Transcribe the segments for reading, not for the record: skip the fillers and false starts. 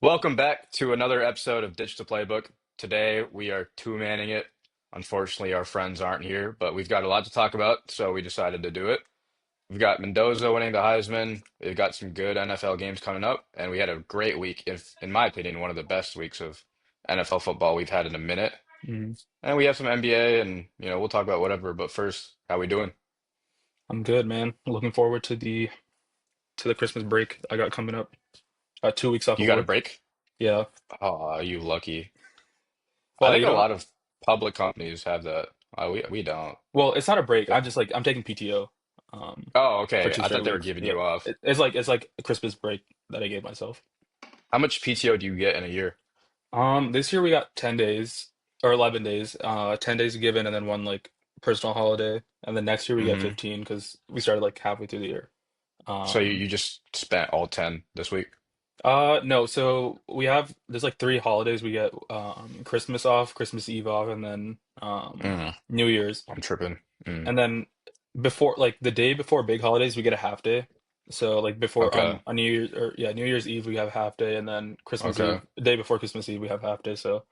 Welcome back to another episode of Ditch the Playbook. Today we are two-manning it. Unfortunately, our friends aren't here, but we've got a lot to talk about, so we decided to do it. We've got Mendoza winning the Heisman. We've got some good NFL games coming up, and we had a great week, if, in my opinion, one of the best weeks of NFL football we've had in a minute. Mm, And we have some NBA, and we'll talk about whatever. But first, how we doing? I'm good, man. Looking forward to the Christmas break I got coming up. 2 weeks off You of got a work. break? Yeah. Oh, you lucky. I Well, think you a know, lot of public companies have that. We don't. well, it's not a break. I'm taking PTO Oh, for okay. two I straight thought they were weeks. giving Yeah. you off. It's like a Christmas break that I gave myself. How much PTO do you get in a year? This year we got 10 days or 11 days. 10 days given and then one like personal holiday. And then next year we get Hmm 15 because we started like halfway through the year. So you, Um, you just spent all 10 this week? no, so there's like three holidays we get Christmas off, Christmas Eve off, and then Mm, New Year's. I'm tripping. Mm, And then before like the day before big holidays we get a half day. So like before okay. on New Year's or yeah, New Year's Eve we have a half day and then Christmas Okay. Eve, the day before Christmas Eve we have half day. So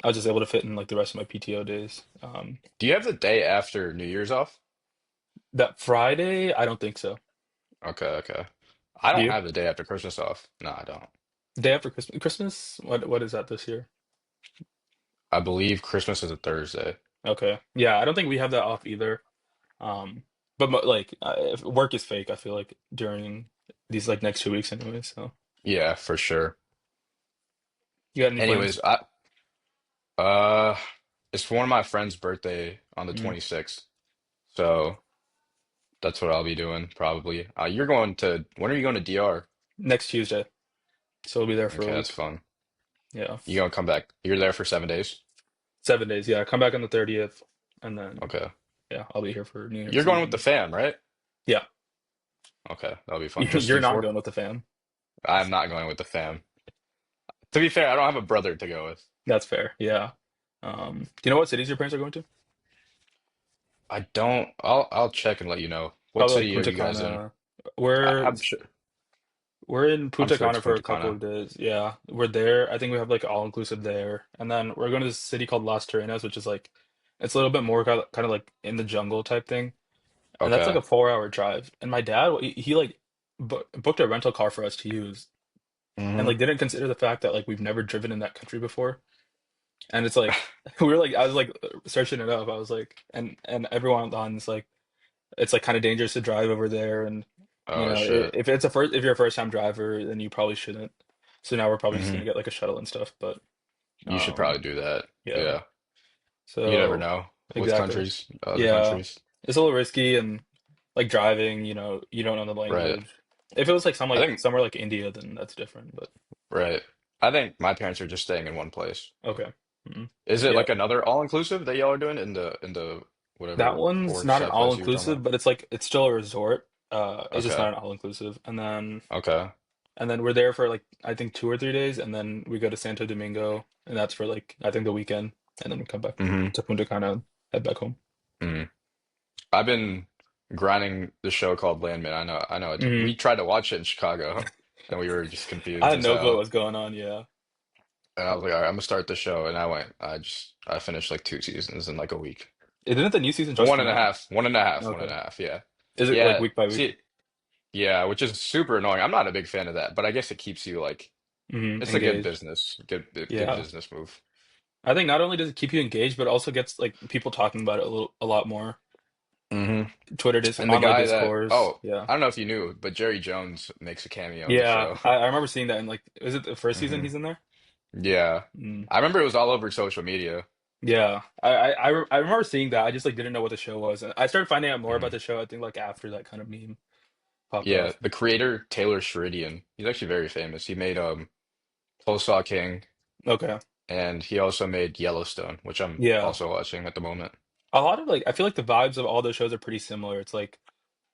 I was just able to fit in like the rest of my PTO days. Do you have the day after New Year's off? That Friday, I don't think so. Okay, okay. I Do don't you? have the day after Christmas off. No, I don't. Day after Christmas? What is that this year? I believe Christmas is a Thursday. Okay. Yeah, I don't think we have that off either. But like if work is fake, I feel like during these like next 2 weeks anyway. So Yeah, for sure. you got any Anyways, plans? uh it's for one of my friend's birthday on the Mm. 26th. So that's what I'll be doing probably. You're going to when are you going to DR? Next Tuesday, so we'll be there for a Okay, that's week. fun. Yeah, You gonna come back? You're there for 7 days? 7 days. Yeah, come back on the 30th, and then Okay. yeah, I'll be here for New You're Year's going Eve. with the fam, right? Yeah, Okay, that'll be fun. Just you're you not four? going with the fam. I'm not going with the fam. To be fair, I don't have a brother to go with. That's fair. Yeah. Do you know what cities your parents are going to? I don't. I'll check and let you know. What Probably like city are Punta you guys in? Cana. We're I'm sure. we're in I'm Punta sure it's Cana for a Punta couple Cana. of days. Yeah, we're there. I think we have like all inclusive there, and then we're going to this city called Las Terrenas, which is like it's a little bit more kind of like in the jungle type thing. And that's like Okay. a 4 hour drive. And my dad, he like booked a rental car for us to use and hmm like didn't consider the fact that like we've never driven in that country before. And it's like we were like I was like searching it up. I was like and everyone on it's like kind of dangerous to drive over there and Oh shit. if if you're a first time driver then you probably shouldn't. So now we're probably just hmm gonna get like a shuttle and stuff, but You should um probably do that. yeah. Yeah. You never So know with exactly. countries, other Yeah. countries. It's a little risky and like driving, you don't know the Right. language. If it was like I think. somewhere like India, then that's different. But Right. I think my parents are just staying in one place. okay. Mhm. Is it Yeah. like another all-inclusive that y'all are doing in the That whatever one's four not an star place you were talking all-inclusive, about? but it's still a resort. It's just Okay. not an all-inclusive. Okay. And then we're there for like I think 2 or 3 days, and then we go to Santo Domingo, and that's for like I think the weekend, and then we come back hmm to Punta Cana, and head back home. hmm I've been grinding the show called Landman. I know it. Hmm We tried to watch it in Chicago and we were just I confused had as no clue what hell. was going on. Yeah. And I was like, all right, I'm gonna start the show. And I finished like two seasons in like a week. Didn't the new season just One come and a out? half, one and a half, one and Okay. a half. Yeah. Is it like Yeah. week by week? See, yeah, which is super annoying. I'm not a big fan of that, but I guess it keeps you like, it's a good Engaged. business, good Yeah. business move. I think not only does it keep you engaged, but also gets like people talking about it a lot more. hmm Twitter dis And the online guy that, discourse. oh, Yeah. I don't know if you knew, but Jerry Jones makes a cameo in the Yeah. show. I remember seeing that in like is it the first season hmm he's in there? Yeah. Mm. I remember it was all over social media. Yeah. I remember seeing that. I just like didn't know what the show was. And I started finding out more about hmm the show, I think like after that kind of meme popped Yeah, off. the creator Taylor Sheridan, he's actually very famous. He made Tulsa King, Okay. and he also made Yellowstone, which I'm Yeah. also watching at the moment. A lot of like I feel like the vibes of all those shows are pretty similar. It's like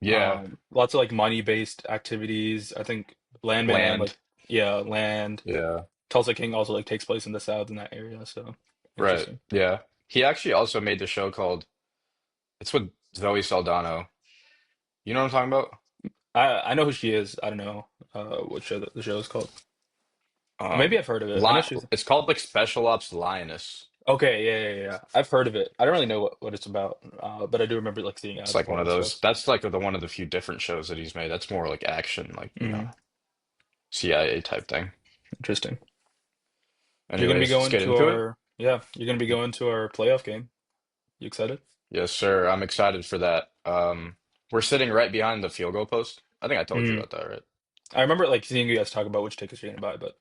Yeah, lots of like money-based activities. I think Landman like Land. yeah, land. Yeah, Tulsa King also like takes place in the South in that area, so right. interesting. Yeah, he actually also made the show called. It's with Zoe Saldana. You know what I'm talking about? I know who she is. I don't know what show the show is called. Maybe Um, I've heard of it. I know Li she's it's called like Special Ops Lioness. okay. Yeah, yeah, yeah. I've heard of it. I don't really know what it's about, but I do remember like seeing It's ads like for one it of and stuff. those. That's like one of the few different shows that he's made. That's more like action, like Mm, CIA type thing. interesting. You're gonna be Anyways, let's going get to into it. our yeah. You're gonna be going to our playoff game. You excited? Yes, sir. I'm excited for that. We're sitting right behind the field goal post. I think I told you Mm. about that, right? I remember like seeing you guys talk about which tickets you're gonna buy, but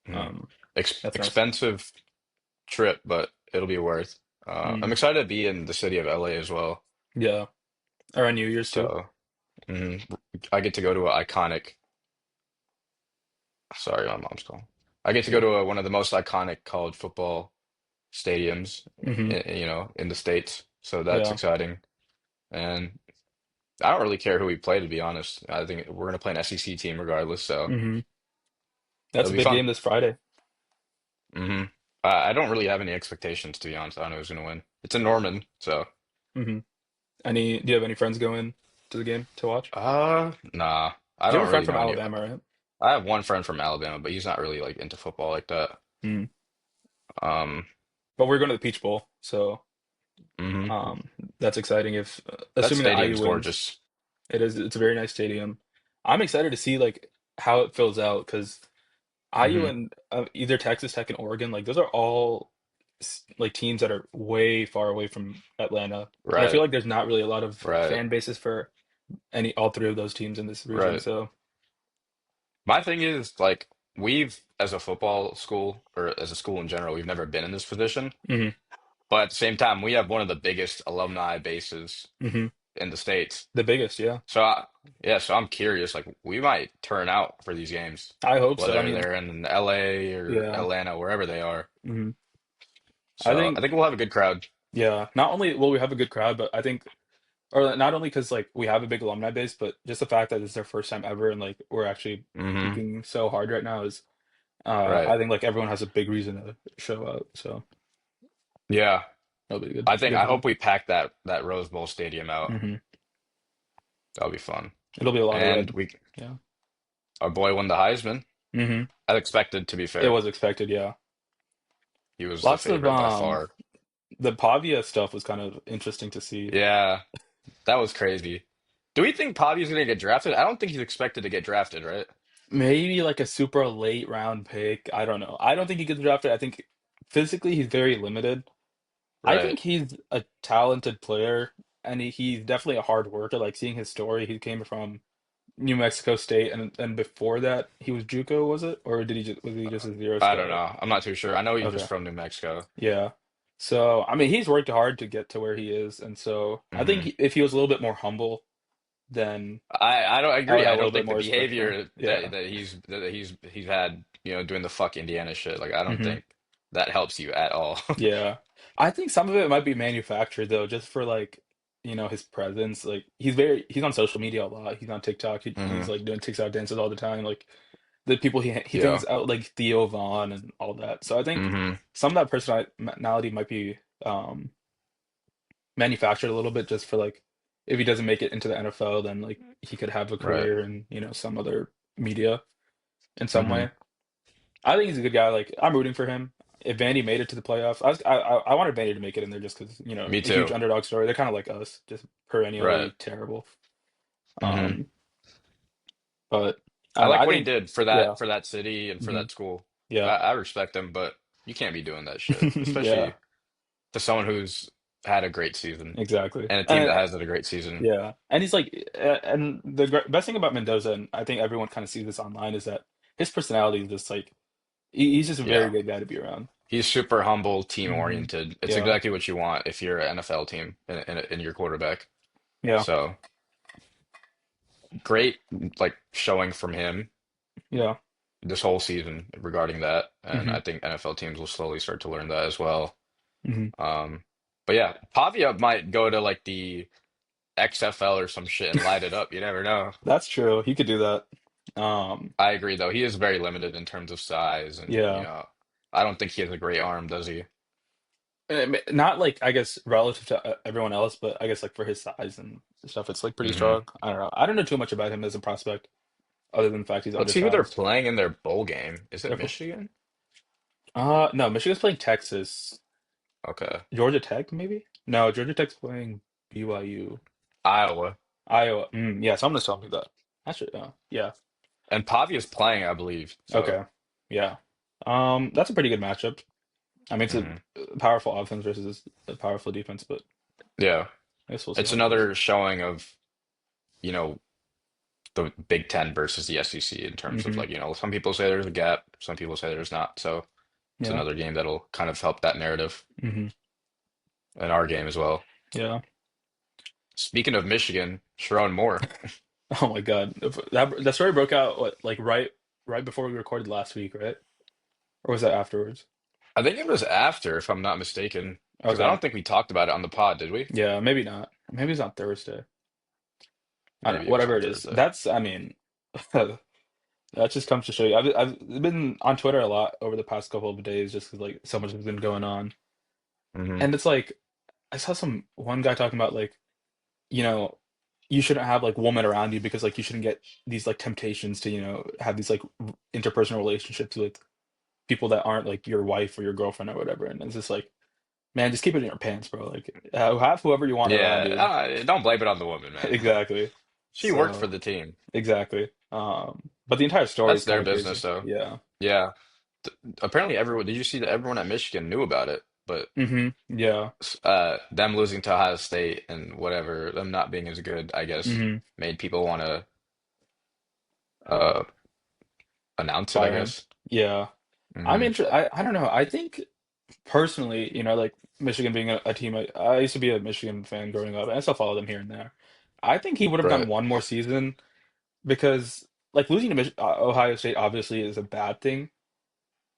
Mhm. um, Ex that's nice. expensive trip, but it'll be worth. I'm Mm. excited to be in the city of LA as well. Yeah. Or on New Year's too. So, mhm. I get to go to an iconic. Sorry, my mom's calling. I get to go Good. to one of the most iconic college football stadiums, Hmm. in the States. So that's Yeah. exciting. And I don't really care who we play, to be honest. I think we're gonna play an SEC team regardless, so Hmm. That's it'll a be big fun. game this Friday. hmm I don't really have any expectations, to be honest. I don't know who's gonna win. It's in Norman, so Hmm. Do you have any friends going to the game to watch? nah. I You have a don't friend really from know any. Alabama, right? I have one friend from Alabama, but he's not really like into football like that. Mm. Um, But we're going to the Peach Bowl, so hmm um, that's exciting. If That assuming that IU stadium's wins, gorgeous. it's a very nice stadium. I'm excited to see like how it fills out because IU hmm and either Texas Tech and Oregon, like those are all like teams that are way far away from Atlanta, and I feel Right, like there's not really a lot of right, fan bases for any all three of those teams in this region. right. So, My thing is like we've as a football school or as a school in general, we've never been in this position. hmm But at the same time, we have one of the biggest alumni bases hmm in the States. the biggest, yeah, So yeah, so I'm curious, like we might turn out for these games, I hope so. I whether mean, they're in LA or yeah, Atlanta, wherever they are. hmm I So I think think we'll have a good crowd. yeah. Not only will we have a good crowd, but I think, or not only because like we have a big alumni base, but just the fact that it's their first time ever and like we're actually hmm peaking so hard right now is, Right. I think like everyone has a big reason to show up. So Yeah. that'll be a I think good I time. hope we pack that Rose Bowl stadium out. Hmm. That'll be fun. It'll be a lot of And red. we Yeah. our boy won the Heisman. Hmm. As expected, to be It fair. was expected. Yeah. He was the Lots of favorite by far. the Pavia stuff was kind of interesting to see. Yeah, that was crazy. Do we think Pavi's gonna get drafted? I don't think he's expected to get drafted, right? Maybe like a super late round pick. I don't know. I don't think he gets drafted. I think physically he's very limited. I Right. think he's a talented player and he's definitely a hard worker. Like seeing his story, he came from New Mexico State and before that he was JUCO, was it? Or did he just was he just a zero I don't star? know. I'm not too sure. I know he was Okay. from New Mexico. Yeah. So, I mean, he's worked hard to get to where he is. And so I think hmm if he was a little bit more humble, then I don't I would agree. have I a little don't bit think the more respect for him. behavior Yeah. that he's had, doing the fuck Indiana shit. Like I don't Hmm. think that helps you at all. Yeah. I think some of it might be manufactured though, just for like, his presence. Like he's on social media a lot. He's on TikTok. He's hmm like doing TikTok dances all the time. Like the people he Yeah. hangs out like Theo Vaughn and all that. So I think hmm some of that personality might be manufactured a little bit just for like if he doesn't make it into the NFL, then like he could have a Right. career in, some other media in some hmm way. I think he's a good guy. Like I'm rooting for him. If Vandy made it to the playoffs, I wanted Vandy to make it in there just because Me a huge too. underdog story. They're kind of like us, just Right. perennially terrible. hmm Um, but I I don't know. like I what he think did for yeah, that city and for hmm that school. yeah, I respect him, but you can't be doing that shit, yeah, especially to someone who's had a great season exactly. and a team And that has had a great season. yeah, and he's like, and the best thing about Mendoza, and I think everyone kind of sees this online, is that his personality is just like he's just a very Yeah. good guy to be around. He's super humble, team Hmm. oriented. It's Yeah, exactly what you want if you're an NFL team in your quarterback. yeah, So great, like showing from him yeah. this whole season regarding that, and Hmm. I think NFL teams will slowly start to learn that as well. Hmm. Um, but yeah, Pavia might go to like the XFL or some shit and light it up. You never know. That's true. He could do that. I agree, though. He is very limited in terms of size, and Yeah. I don't think he has a great arm, does he? Not like I guess relative to everyone else, but I guess like for his size and stuff, it's like pretty hmm strong. I don't know. I don't know too much about him as a prospect. other than the fact he's Let's see who they're undersized. playing in their bowl game. Is it They're, Michigan? no, Michigan's playing Texas. Okay. Georgia Tech, maybe? No, Georgia Tech's playing BYU. Iowa. Iowa. Yeah, someone was telling me that. Actually, yeah. And Pavia's playing, I believe. So, Okay. Yeah. That's a pretty good matchup. I mean, it's a mhm. powerful offense versus a powerful defense, but Yeah. I guess we'll see It's how it goes. another showing of, you know, the Big Ten versus the SEC in terms of Hmm. like, some people say there's a gap, some people say there's not. So it's Yeah. another game that'll kind of help that narrative Hmm. in our game as well. Yeah. Speaking of Michigan, Sharon Moore. Oh my God. That story broke out what, like right before we recorded last week, right? Or was that afterwards? I think it was after, if I'm not mistaken, because I Okay. don't think we talked about it on the pod, did we? Yeah, maybe not. Maybe it's on Thursday. I don't know. Maybe it was Whatever on it is. Thursday. That's, I mean, that just comes to show you. I've been on Twitter a lot over the past couple of days just 'cause like so much has been going on. Hmm. And it's like I saw one guy talking about like, you know, you shouldn't have like women around you because like you shouldn't get these like temptations to, have these like interpersonal relationships with people that aren't like your wife or your girlfriend or whatever. And it's just like, man, just keep it in your pants, bro. Like have whoever you want around Yeah, you. don't blame it on the woman, man. Exactly. She worked for So the team. exactly. But the entire story That's is kind their of crazy. business, though. Yeah. Yeah. Apparently, everyone, did you see that everyone at Michigan knew about it? But Yeah. them losing to Ohio State and whatever, them not being as good, I guess, hmm made people want to uh, announce it, I Fire him. guess. Yeah. Hmm. I don't know. I think personally, like Michigan being a team, I used to be a Michigan fan growing up, and I still follow them here and there. I think he would have done Right. one more season because, like, losing to Ohio State obviously is a bad thing.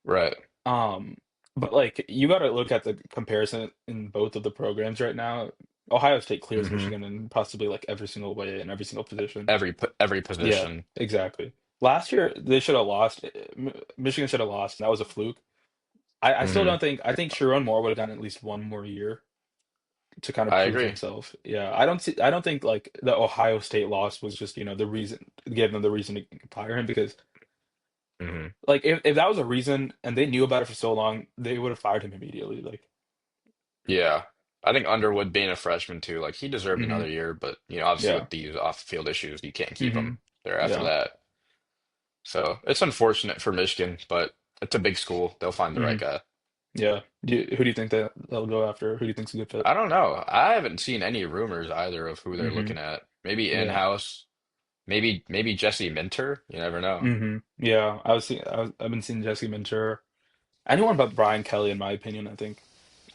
Right. Um, but like, you got to look at the comparison in both of the programs right now. Ohio State clears Hmm. Michigan in possibly like every single way in every single position. Every Yeah, position. exactly. Last year they should have lost. Michigan should have lost, and that was a fluke. I still Hmm. don't think. I think Sharon Moore would have gotten at least one more year to kind of I prove agree. himself. Yeah, I don't see. I don't think like the Ohio State loss was just the reason gave them the reason to fire him because Hmm. like if that was a reason and they knew about it for so long, they would have fired him immediately. Like, Yeah. I think Underwood being a freshman too, like he deserved hmm another year, but obviously yeah, with these off-field issues, you can't keep hmm him there after yeah, that. So it's unfortunate for Michigan, but it's a big school. They'll find the hmm right guy. yeah. Who do you think that they'll go after? Who do you think's a good fit? I don't know. I haven't seen any rumors either of who they're Hmm looking at. Maybe Yeah, in-house, maybe Jesse Minter. You never know. yeah. I've been seeing Jesse Minter. Anyone but Brian Kelly, in my opinion, I think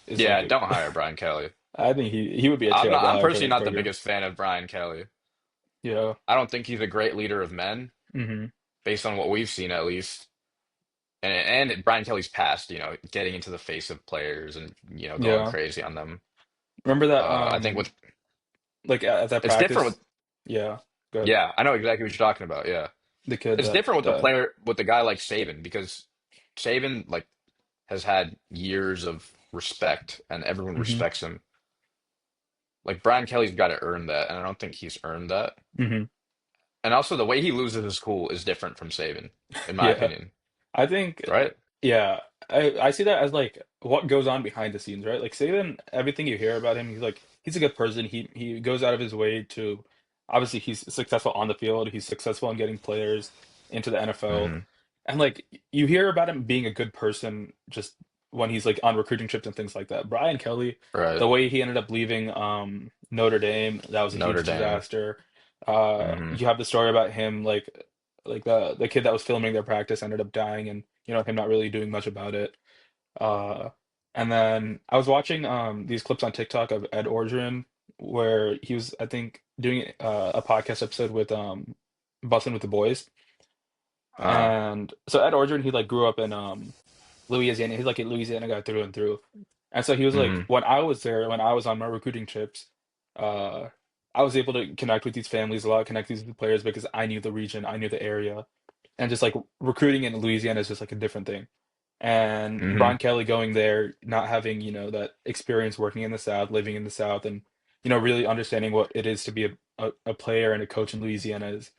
is like Yeah, don't hire Brian Kelly. I think he would be a I'm not. terrible I'm hire for personally that not the program. biggest fan of Brian Kelly. Yeah. I don't think he's a great leader of men, hmm based on what we've seen at least. And Brian Kelly's past, getting into the face of players and going Yeah. crazy on them. Remember that I think with like at that it's different with practice? Yeah. Good. yeah, I know exactly what you're talking about. Yeah, The kid it's that different with the died. player with the guy like Saban because Saban like has had years of respect and everyone Hmm respects him. Like Brian Kelly's got to earn that, and I don't think he's earned that. hmm And also the way he loses his cool is different from Saban, in my Yeah. opinion. I think Right? yeah. I see that as like what goes on behind the scenes, right? Like Saban, everything you hear about him, he's a good person. He goes out of his way to obviously he's successful on the field. He's successful in getting players into the NFL. Hmm. And like you hear about him being a good person just when he's like on recruiting trips and things like that. Brian Kelly, Right. the way he ended up leaving Notre Dame, that was a huge Notre Dame. disaster. Hmm. You have the story about him like the kid that was filming their practice ended up dying and him not really doing much about it. Uh and then I was watching these clips on TikTok of Ed Orgeron where he was I think doing a podcast episode with Bussin' with the Boys. Uh, And so Ed Orgeron, he like grew up in Louisiana. He's like a Louisiana guy through and through. And so he was like, hmm. when I was there, when I was on my recruiting trips, uh, I was able to connect with these families a lot, connect with these players because I knew the region, I knew the area, and just like recruiting in Louisiana is just like a different thing. And Hmm. Brian Kelly going there, not having, that experience working in the South, living in the South, and really understanding what it is to be a player and a coach in Louisiana is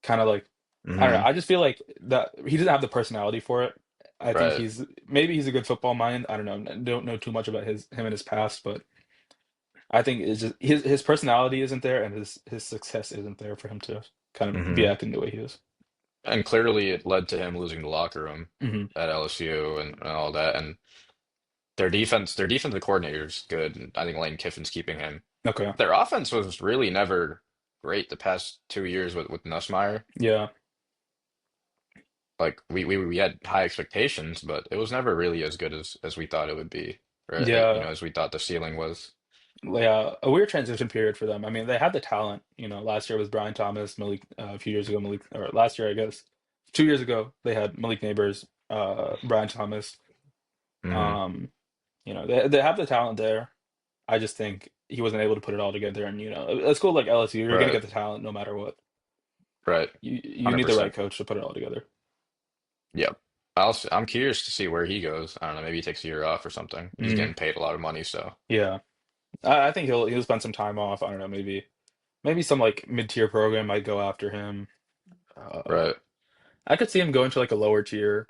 kind of like I don't know. Hmm. I just feel like that he doesn't have the personality for it. I think Right. maybe he's a good football mind. I don't know. Don't know too much about him and his past, but I think it's just his personality isn't there, and his success isn't there for him to kind of be Hmm. acting the way he is. And clearly it led to him losing the locker room Hmm. at LSU and all that. And their defensive coordinator is good. And I think Lane Kiffin's keeping him. Okay. Their offense was really never great the past 2 years with Nussmeier. Yeah. Like we had high expectations, but it was never really as good as we thought it would be, or Yeah. as we thought the ceiling was. Yeah. A weird transition period for them. I mean, they had the talent. Last year was Brian Thomas, Malik. A few years ago, Malik, or last year, I guess. 2 years ago, they had Malik Neighbors, Brian Thomas. Hmm. Um, they have the talent there. I just think he wasn't able to put it all together. And a school like LSU, you're gonna Right, get the talent no matter what. right, You need the right 100%. coach to put it all together. Yep. I'm curious to see where he goes. I don't know, maybe he takes a year off or something. He's Mm, getting paid a lot of money, so yeah, I think he'll spend some time off. I don't know, maybe some like mid-tier program might go after him. Uh, right. I could see him going to like a lower tier,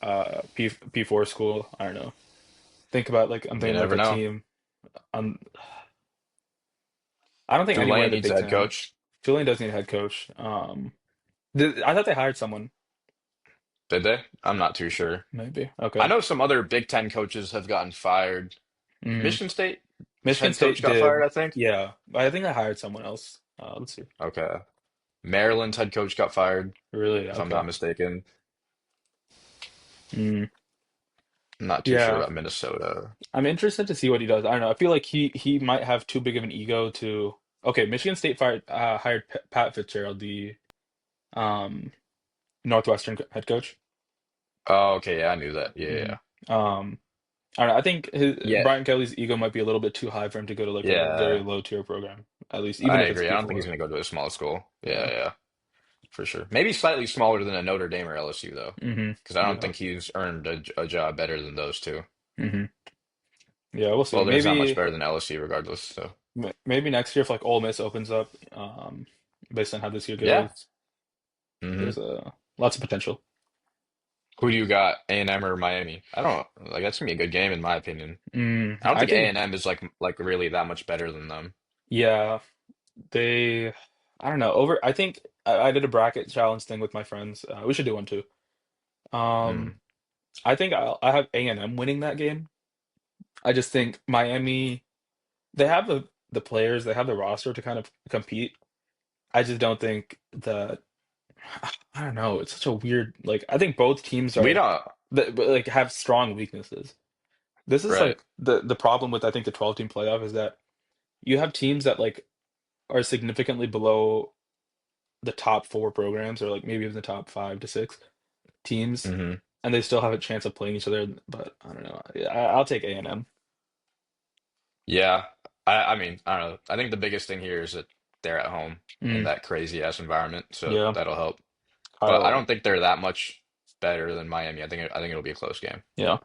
P4 school. I don't know. I'm You thinking like never a know. team. Um, I don't think anywhere in Tulane the needs a Big head Ten. coach. Tulane does need a head coach. I thought they hired someone. Did they? I'm not too sure. Maybe. I Okay. know some other Big Ten coaches have gotten fired. Hmm. Michigan State's Michigan head coach State got did. fired, I think. Yeah, I think I hired someone else. Let's see. Okay. Maryland's head coach got fired, Really? if I'm Okay. not mistaken. Mm, I'm not too sure yeah. about Minnesota. I'm interested to see what he does. I don't know. I feel like he might have too big of an ego to. Okay, Michigan State hired Pat Fitzgerald, the um Northwestern head coach. Oh, okay, yeah, I knew that. Yeah, Hmm. yeah. I don't know. I think Yeah, Brian Kelly's ego might be a little bit too high for him to go to like a very yeah, low tier program, at least, even I if it's agree. I don't think he's P4. gonna go to a small school. Yeah, Yeah. yeah, for sure. Maybe slightly smaller than a Notre Dame or LSU though, Hmm. because I don't Yeah. think he's earned a job better than those two. Hmm. Yeah, we'll see. Well, there's not much better than LSU regardless. So Maybe next year if like Ole Miss opens up, based on how this year yeah. goes, Hmm. there's lots of potential. Who do you got, A&M or Miami? I don't like that's gonna be a good game in my opinion. I don't I think think, A&M is like really that much better than them. yeah, they, I don't know. I think I did a bracket challenge thing with my friends. We should do one too. Um, Mm. I think I have A&M winning that game. I just think Miami, they have the players, they have the roster to kind of compete. I just don't think that. I don't know. It's such a weird, like, I think both teams We are don't, like have strong weaknesses. This is right? like the problem with I think the 12 team playoff is that you have teams that like are significantly below the top four programs or like maybe even the top 5 to 6 teams, Hmm. and they still have a chance of playing each other. But I don't know. I'll take A&M. Yeah. I mean, I don't know. I think the biggest thing here is that they're at home in Mm, that crazy ass environment, so yeah, that'll help. But I Kyle. don't think they're that much better than Miami. I think it'll be a close game. Yeah.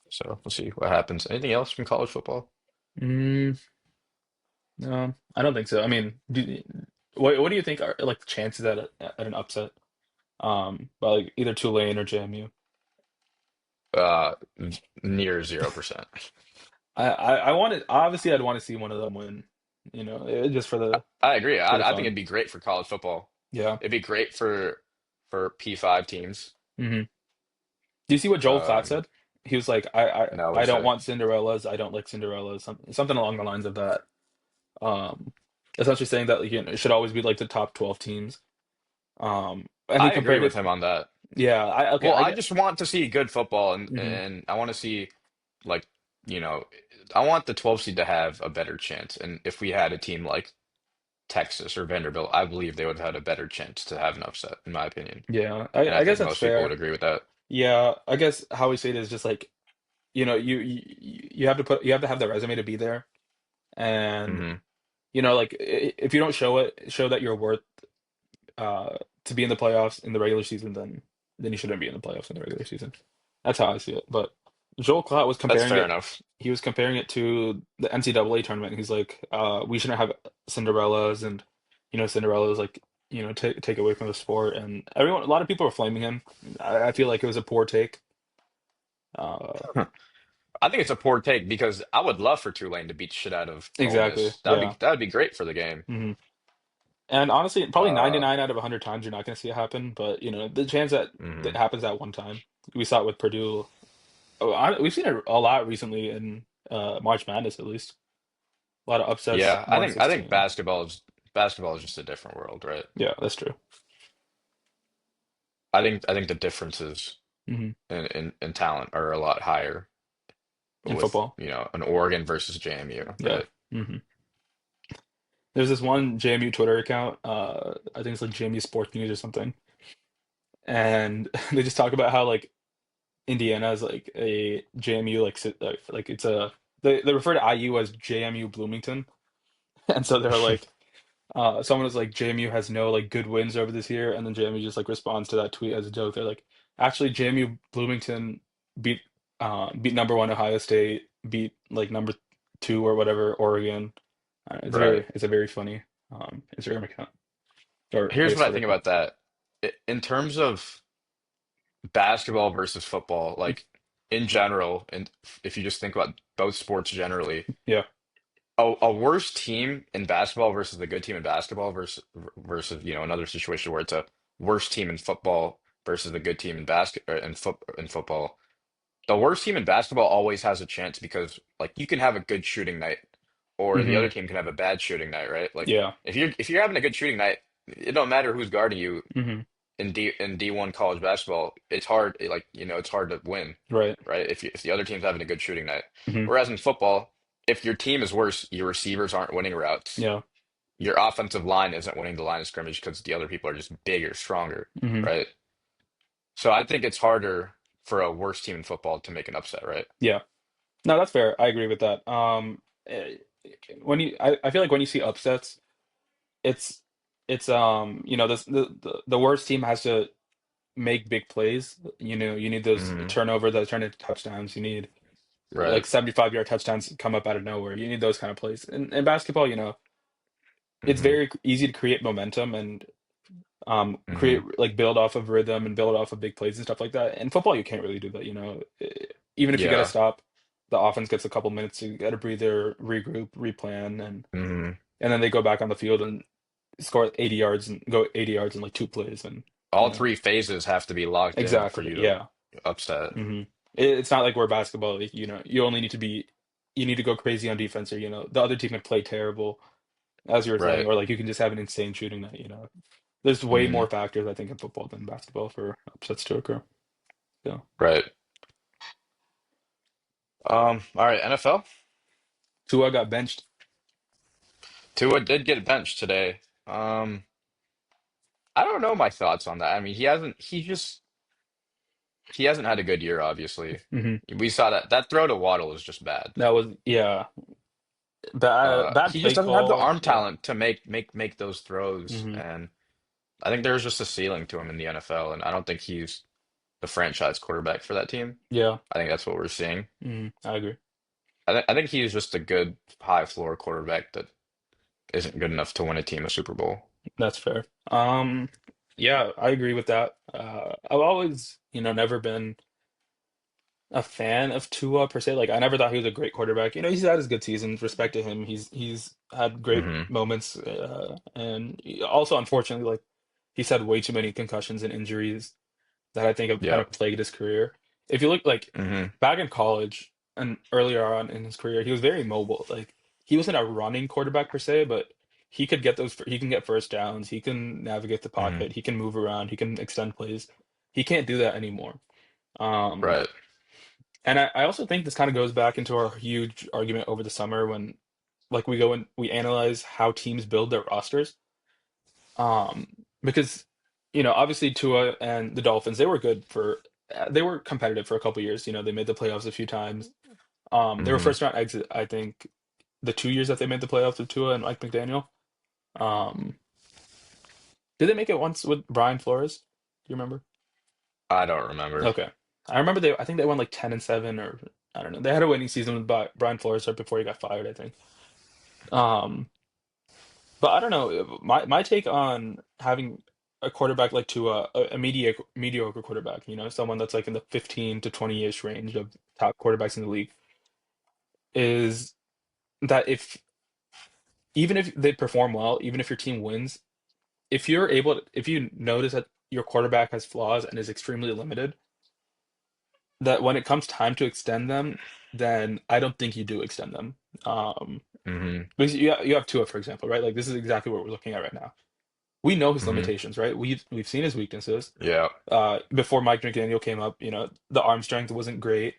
So we'll see what happens. Anything else from college football? Mm, no, I don't think so. I mean, what do you think are like the chances at an upset? By like either Tulane or JMU. Uh, Near 0%. I wanted obviously I'd want to see one of them win, just I agree. for the I think fun. it'd be great for college football. Yeah. It'd be great for P5 teams. Hmm. Do you see what Joel Klatt Um, said? He was like, I, I, no, I what'd you don't say? want Cinderellas. I don't like Cinderellas. Something along the lines of that. Um, Essentially saying that it should always be like the top 12 teams. And he I agree compared with it. him on that. Yeah. Okay. Well, I I get. just want to see good football, Hmm. and I want to see like you know I want the 12 seed to have a better chance. And if we had a team like Texas or Vanderbilt, I believe they would have had a better chance to have an upset, in my opinion. Yeah. And I I guess think that's most people would fair. agree with that. Yeah. I guess how we say it is just like you have to you have to have the resume to be there, and Hmm. like if you don't show that you're worth to be in the playoffs in the regular season, then you shouldn't be in the playoffs in the regular season. That's how I see it. But Joel Klatt was That's comparing fair it. enough. He was comparing it to the NCAA tournament. He's like, we shouldn't have Cinderellas, and Cinderellas like take away from the sport. And a lot of people are flaming him. I feel like it was a poor take. Uh, I think it's a poor take because I would love for Tulane to beat the shit out of Ole exactly. Miss. Yeah. That would be great for the game. hmm And honestly, probably Uh, 99 out of 100 times you're not going to see it happen. But the chance that that mhm. happens that one time, we saw it with Purdue. We've seen it a lot recently in March Madness, at least. A lot of upsets, Yeah, one I think 16. basketball is just a different world, right? Yeah, that's true. I think the differences hmm in talent are a lot higher In with, football. an Oregon versus JMU, Yeah. right? hmm There's this one JMU Twitter account. I think it's like JMU Sports News or something, and they just talk about how like Indiana is like a JMU like it's a they refer to IU as JMU Bloomington, and so they're like someone was like JMU has no like good wins over this year, and then JMU just like responds to that tweet as a joke. They're like, actually JMU Bloomington beat beat number one Ohio State, beat like number two or whatever Oregon. Right. It's a very funny Instagram account or I Here's guess what I Twitter think account. about that. In terms of basketball versus football, like in general, and if you just think about both sports generally, Yeah. a worse team in basketball versus a good team in basketball versus another situation where it's a worse team in football versus a good team in in football. The worst team in basketball always has a chance because like you can have a good shooting night or the hmm other team can have a bad shooting night, right? Like Yeah. if you're having a good shooting night, it don't matter who's guarding you hmm in D1 college basketball. It's hard it's hard to win, Right. right? If the other team's having a good shooting night. hmm Whereas in football, if your team is worse, your receivers aren't winning routes. Yeah. Your offensive line isn't winning the line of scrimmage because the other people are just bigger, stronger, hmm right? So I think it's harder for a worse team in football to make an upset, right? Yeah. No, that's fair. I agree with that. Eh, I feel like when you see upsets, it's the worst team has to make big plays. You need those Hmm. turnovers that turn into touchdowns. You need Right. like 75-yard touchdowns come up out of nowhere. You need those kind of plays. In basketball, it's Hmm. very easy to create momentum and create Hmm. like build off of rhythm and build off of big plays and stuff like that. In football, you can't really do that. Even if you get a Yeah. stop, the offense gets a couple minutes to get a breather, regroup, replan, Hmm. and then they go back on the field and score 80 yards and go 80 yards in like two plays and you All know three phases have to be locked in for exactly you to yeah. upset. It's not like we're basketball. Like, you only need to you need to go crazy on defense, or the other team can play terrible, as you were saying, Right. or like you can just have an insane shooting night. There's way Hmm. more factors I think in football than basketball for upsets to occur. So Right. All right, NFL. Tua got benched. Tua did get benched today. Um, I don't know my thoughts on that. I mean, he hasn't had a good year, obviously. hmm We saw that throw to Waddle is just bad. That was yeah, bad He just play doesn't have the call. arm Yeah. talent to make those throws, hmm and I think there's just a ceiling to him in the NFL, and I don't think he's the franchise quarterback for that team. Yeah. I think that's what we're seeing. I agree. I think he's just a good high floor quarterback that isn't good enough to win a team a Super Bowl. That's fair. Yeah, I agree with that. I've always, never been a fan of Tua per se. Like I never thought he was a great quarterback. He's had his good seasons. Respect to him. He's had great Hmm. moments, and also unfortunately, like he's had way too many concussions and injuries that I think have kind Yep. of plagued his career. If you look like Hmm. back in college and earlier on in his career, he was very mobile. Like he wasn't a running quarterback per se, but he can get first downs, he can navigate the Hmm. pocket, he can move around, he can extend plays. He can't do that anymore. Um, Right. and I also think this kind of goes back into our huge argument over the summer when like we go and we analyze how teams build their rosters. Um, because obviously Tua and the Dolphins, they were competitive for a couple years. They made the playoffs a few times. They were Hmm. first round exit, I think, the 2 years that they made the playoffs with Tua and Mike McDaniel. Um, did they make it once with Brian Flores? Do you remember? I don't remember. Okay. I remember I think they won like 10-7 or I don't know. They had a winning season with Brian Flores right before he got fired, I think. Um, But I don't know. My take on having a quarterback like Tua, a mediocre quarterback, someone that's like in the 15 to 20-ish range of top quarterbacks in the league, is that even if they perform well, even if your team wins, if you notice that your quarterback has flaws and is extremely limited, that when it comes time to extend them, then I don't think you do extend them. Um, Hmm. because you have Tua, for example, right? Like this is exactly what we're looking at right now. We know his Hmm. limitations, right? We've seen his weaknesses. Yeah. Before Mike McDaniel came up, the arm strength wasn't great.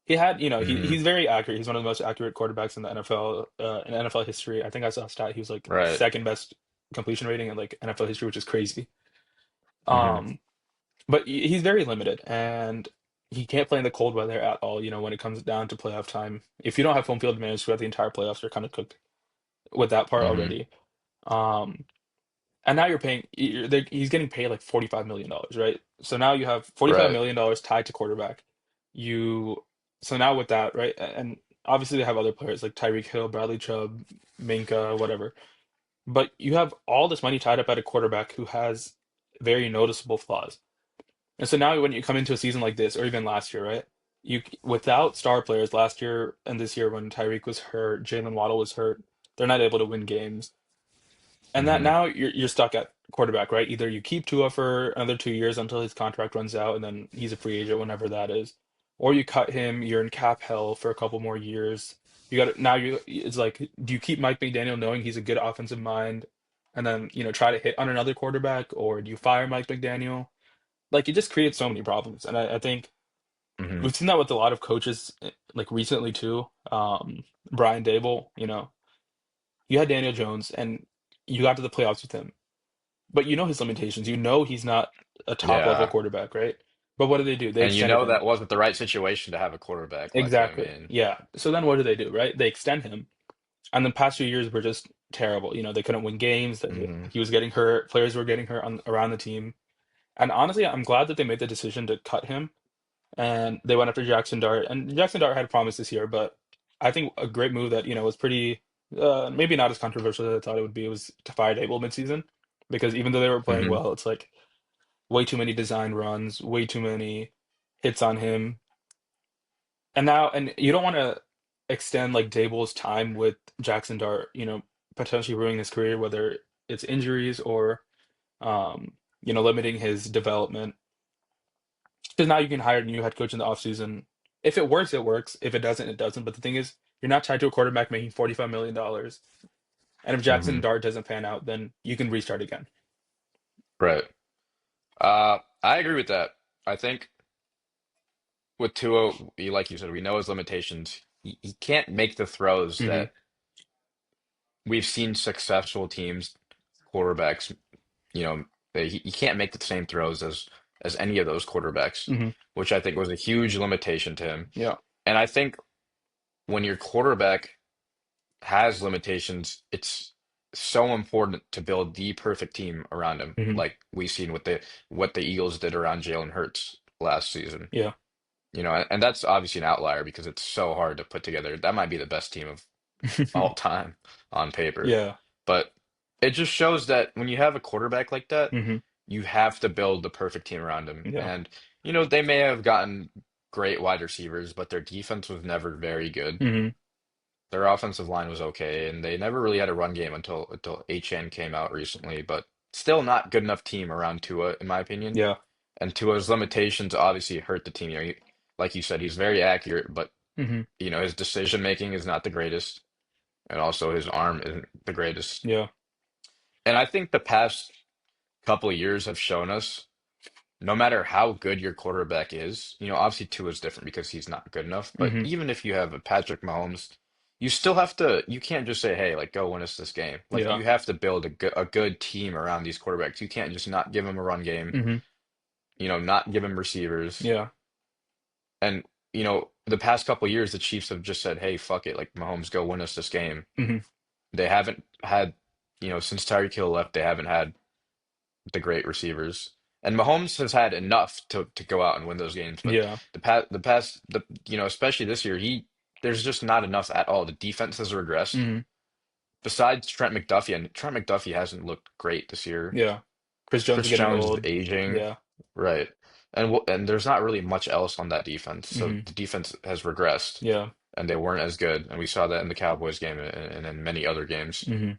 He had, Hmm. he's very accurate. He's one of the most accurate quarterbacks in the NFL, in NFL history. I think I saw a stat. He was like Right. second best completion rating in like NFL history, which is crazy. Hmm. Um, but he's very limited, and he can't play in the cold weather at all. When it comes down to playoff time, if you don't have home field advantage throughout the entire playoffs, you're kind of cooked with that part Hmm. already. Um, And now he's getting paid like $45 million, right? So now you have $45 Right. million tied to quarterback. So now with that, right? And obviously they have other players like Tyreek Hill, Bradley Chubb, Minka, whatever. But you have all this money tied up at a quarterback who has very noticeable flaws. And so now when you come into a season like this, or even last year, right? Without star players last year and this year when Tyreek was hurt, Jalen Waddle was hurt, they're not able to win games. And that Hmm. now you're stuck at quarterback, right? Either you keep Tua for another 2 years until his contract runs out, and then he's a free agent whenever that is, or you cut him. You're in cap hell for a couple more years. You got now. It's like, do you keep Mike McDaniel knowing he's a good offensive mind, and then try to hit on another quarterback, or do you fire Mike McDaniel? Like it just creates so many problems, and I think Hmm. we've seen that with a lot of coaches, like recently too. Brian Dable, you had Daniel Jones, and you got to the playoffs with him. But you know his limitations. You know he's not a top level Yeah. quarterback, right? But what do? They And you extended know him. that wasn't the right situation to have a quarterback like him Exactly. in. Yeah. So then what do, right? They extend him. And the past few years were just terrible. They couldn't win games. Hmm. He was getting hurt. Players were getting hurt around the team. And honestly, I'm glad that they made the decision to cut him and they went after Jackson Dart. And Jackson Dart had promise this year, but I think a great move that, was pretty maybe not as controversial as I thought it would be was to fire Dable midseason. Because even though they were playing Hmm. well, it's like way too many design runs, way too many hits on him. And you don't want to extend like Dable's time with Jackson Dart, potentially ruining his career, whether it's injuries or limiting his development. Because now you can hire a new head coach in the offseason. If it works, it works. If it doesn't, it doesn't. But the thing is, you're not tied to a quarterback making $45 million. And if Jackson Hmm. Dart doesn't pan out, then you can restart again. Right. I agree with that. I think with Tua, like you said, we know his limitations. He can't make the throws Hmm. that we've seen successful teams, quarterbacks, he can't make the same throws as any of those quarterbacks, Hmm. which I think was a huge limitation to him. Yeah. And I think when your quarterback has limitations, it's so important to build the perfect team around him, Hmm. like we've seen with the what the Eagles did around Jalen Hurts last season. Yeah. And that's obviously an outlier because it's so hard to put together. That might be the best team of all time on paper. Yeah. But it just shows that when you have a quarterback like that, Hmm. you have to build the perfect team around him. Yeah. And, they may have gotten great wide receivers, but their defense was never very good. Hmm. Their offensive line was okay, and they never really had a run game until HN came out recently, but still not good enough team around Tua, in my opinion. Yeah. And Tua's limitations obviously hurt the team. Like you said, he's very accurate, but Hmm. his decision making is not the greatest, and also his arm isn't the greatest. Yeah. And I think the past couple of years have shown us no matter how good your quarterback is, obviously Tua is different because he's not good enough, but Hmm. even if you have a Patrick Mahomes, you can't just say, hey, like, go win us this game. Like, Yeah. you have to build a good team around these quarterbacks. You can't just not give them a run game, Hmm. not give them receivers. Yeah. And, the past couple of years, the Chiefs have just said, hey, fuck it, like, Mahomes, go win us this game. Hmm. They haven't had, since Tyreek Hill left, they haven't had the great receivers. And Mahomes has had enough to go out and win those games, but Yeah. especially this year, there's just not enough at all. The defense has regressed, Hmm. besides Trent McDuffie, and Trent McDuffie hasn't looked great this year. Yeah. Chris Jones is Chris getting Jones is old. aging, Yeah. right? And there's not really much else on that defense. So Hmm. the defense has regressed, Yeah. and they weren't as good. And we saw that in the Cowboys game and in many other games. Hmm.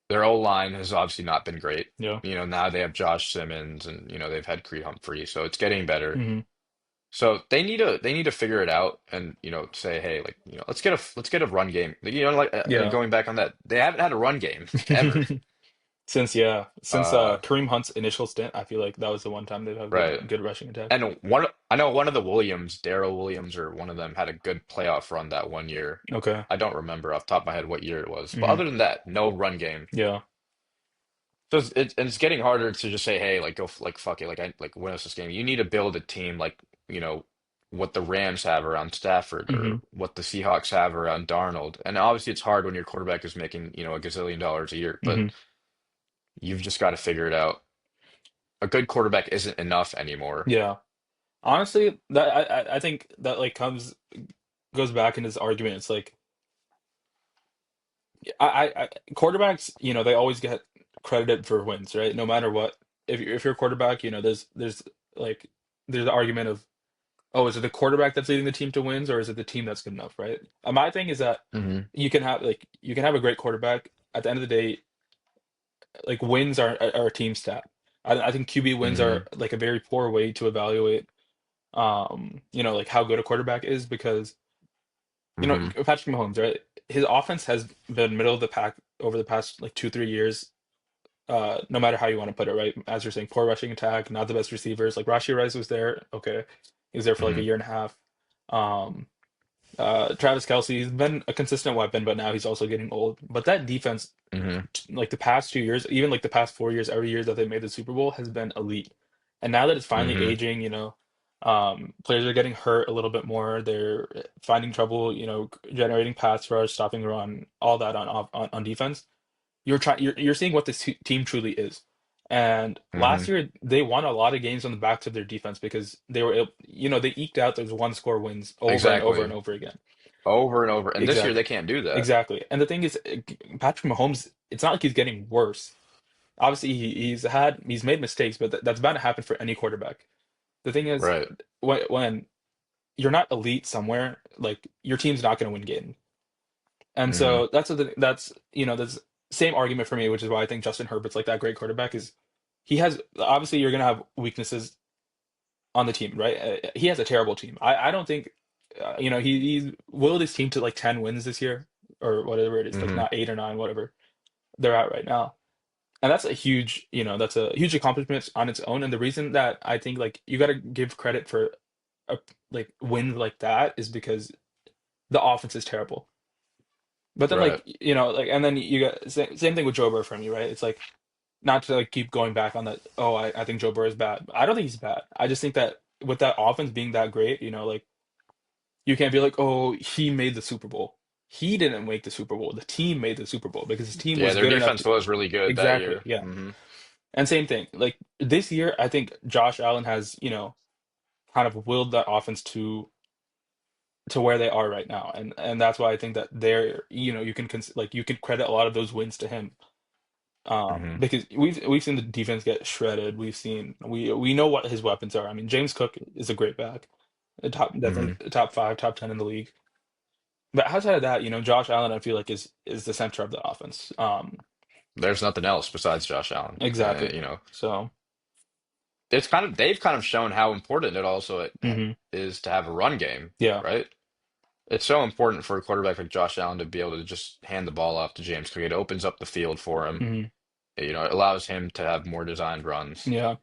Their O line has obviously not been great. Yeah. Now they have Josh Simmons, and they've had Creed Humphrey, so it's getting better. Hmm. So they need to figure it out and say, hey, like, let's get a run game. Yeah. Going back on that, they haven't had a run game ever. Since Uh, Kareem Hunt's initial stint, I feel like that was the one time they've had right. good rushing attack. And I know one of the Daryl Williams, or one of them had a good playoff run that one year. Okay. I don't remember off the top of my head what year it was, but Hmm. other than that, no run game. Yeah. So it's getting harder to just say, hey, like like fuck it, like win us this game. You need to build a team like what the Rams have around Stafford, Hmm. or what the Seahawks have around Darnold. And obviously, it's hard when your quarterback is making a gazillion dollars a year, but Hmm. you've just got to figure it out. A good quarterback isn't enough anymore. Yeah. Honestly, that I think that like comes goes back in this argument. It's like I quarterbacks, they always get credited for wins, right? No matter what. If you're a quarterback, there's like there's the argument of, oh, is it the quarterback that's leading the team to wins, or is it the team that's good enough, right? My thing is that Hmm. you can have a great quarterback. At the end of the day, like wins are a team stat. I think QB wins are Hmm. like a very poor way to evaluate like how good a quarterback is because Hmm. Patrick Mahomes, right? His offense has been middle of the pack over the past like 2-3 years. No matter how you want to put it, right? As you're saying, poor rushing attack, not the best receivers. Like Rashee Rice was there, okay, he was there for like a Hmm. year and a half. Um, Travis Kelce, he's been a consistent weapon, but now he's also getting old. But that defense, Hmm. like the past 2 years, even like the past 4 years, every year that they made the Super Bowl has been elite. And now that it's finally Hmm. aging, players are getting hurt a little bit more. They're finding trouble, generating pass rush, stopping the run, all that on defense. You're seeing what this team truly is. And last Hmm. year they won a lot of games on the backs of their defense because they eked out those one score wins over and over and Exactly. over again. Over and over. And this year Exactly. they can't do that. Exactly. And the thing is, Patrick Mahomes, it's not like he's getting worse. Obviously, he's made mistakes, but that's bound to happen for any quarterback. The thing is, Right. when you're not elite somewhere, like your team's not going to win games. And Hmm. so that's same argument for me, which is why I think Justin Herbert's like that great quarterback is he has obviously you're going to have weaknesses on the team, right? He has a terrible team. I don't think he's willed his team to like 10 wins this year or whatever it is, like Hmm. not 8 or 9, whatever they're at right now. And that's a huge accomplishment on its own. And the reason that I think like you got to give credit for a like wins like that is because the offense is terrible. But then Right. and then you got same thing with Joe Burrow for me, right? It's like not to like keep going back on that. Oh, I think Joe Burrow is bad. I don't think he's bad. I just think that with that offense being that great, like you can't be like, oh, he made the Super Bowl. He didn't make the Super Bowl. The team made the Super Bowl because his team Yeah, was their good enough defense to was really good that exactly, year. yeah. Hmm. And same thing, like this year, I think Josh Allen has, kind of willed that offense to where they are right now, and that's why I think that you can credit a lot of those wins to him. Hmm. Because we've seen the defense get shredded. We know what his weapons are. I mean, James Cook is a great back, definitely Hmm. top 5, top 10 in the league. But outside of that, Josh Allen, I feel like is the center of the offense. There's nothing else besides Josh Allen. Exactly. So, They've kind of shown how important it also hmm is to have a run game, yeah. right? It's so important for a quarterback like Josh Allen to be able to just hand the ball off to James Cook. It opens up the field for him. hmm It allows him to have more designed runs, Yeah.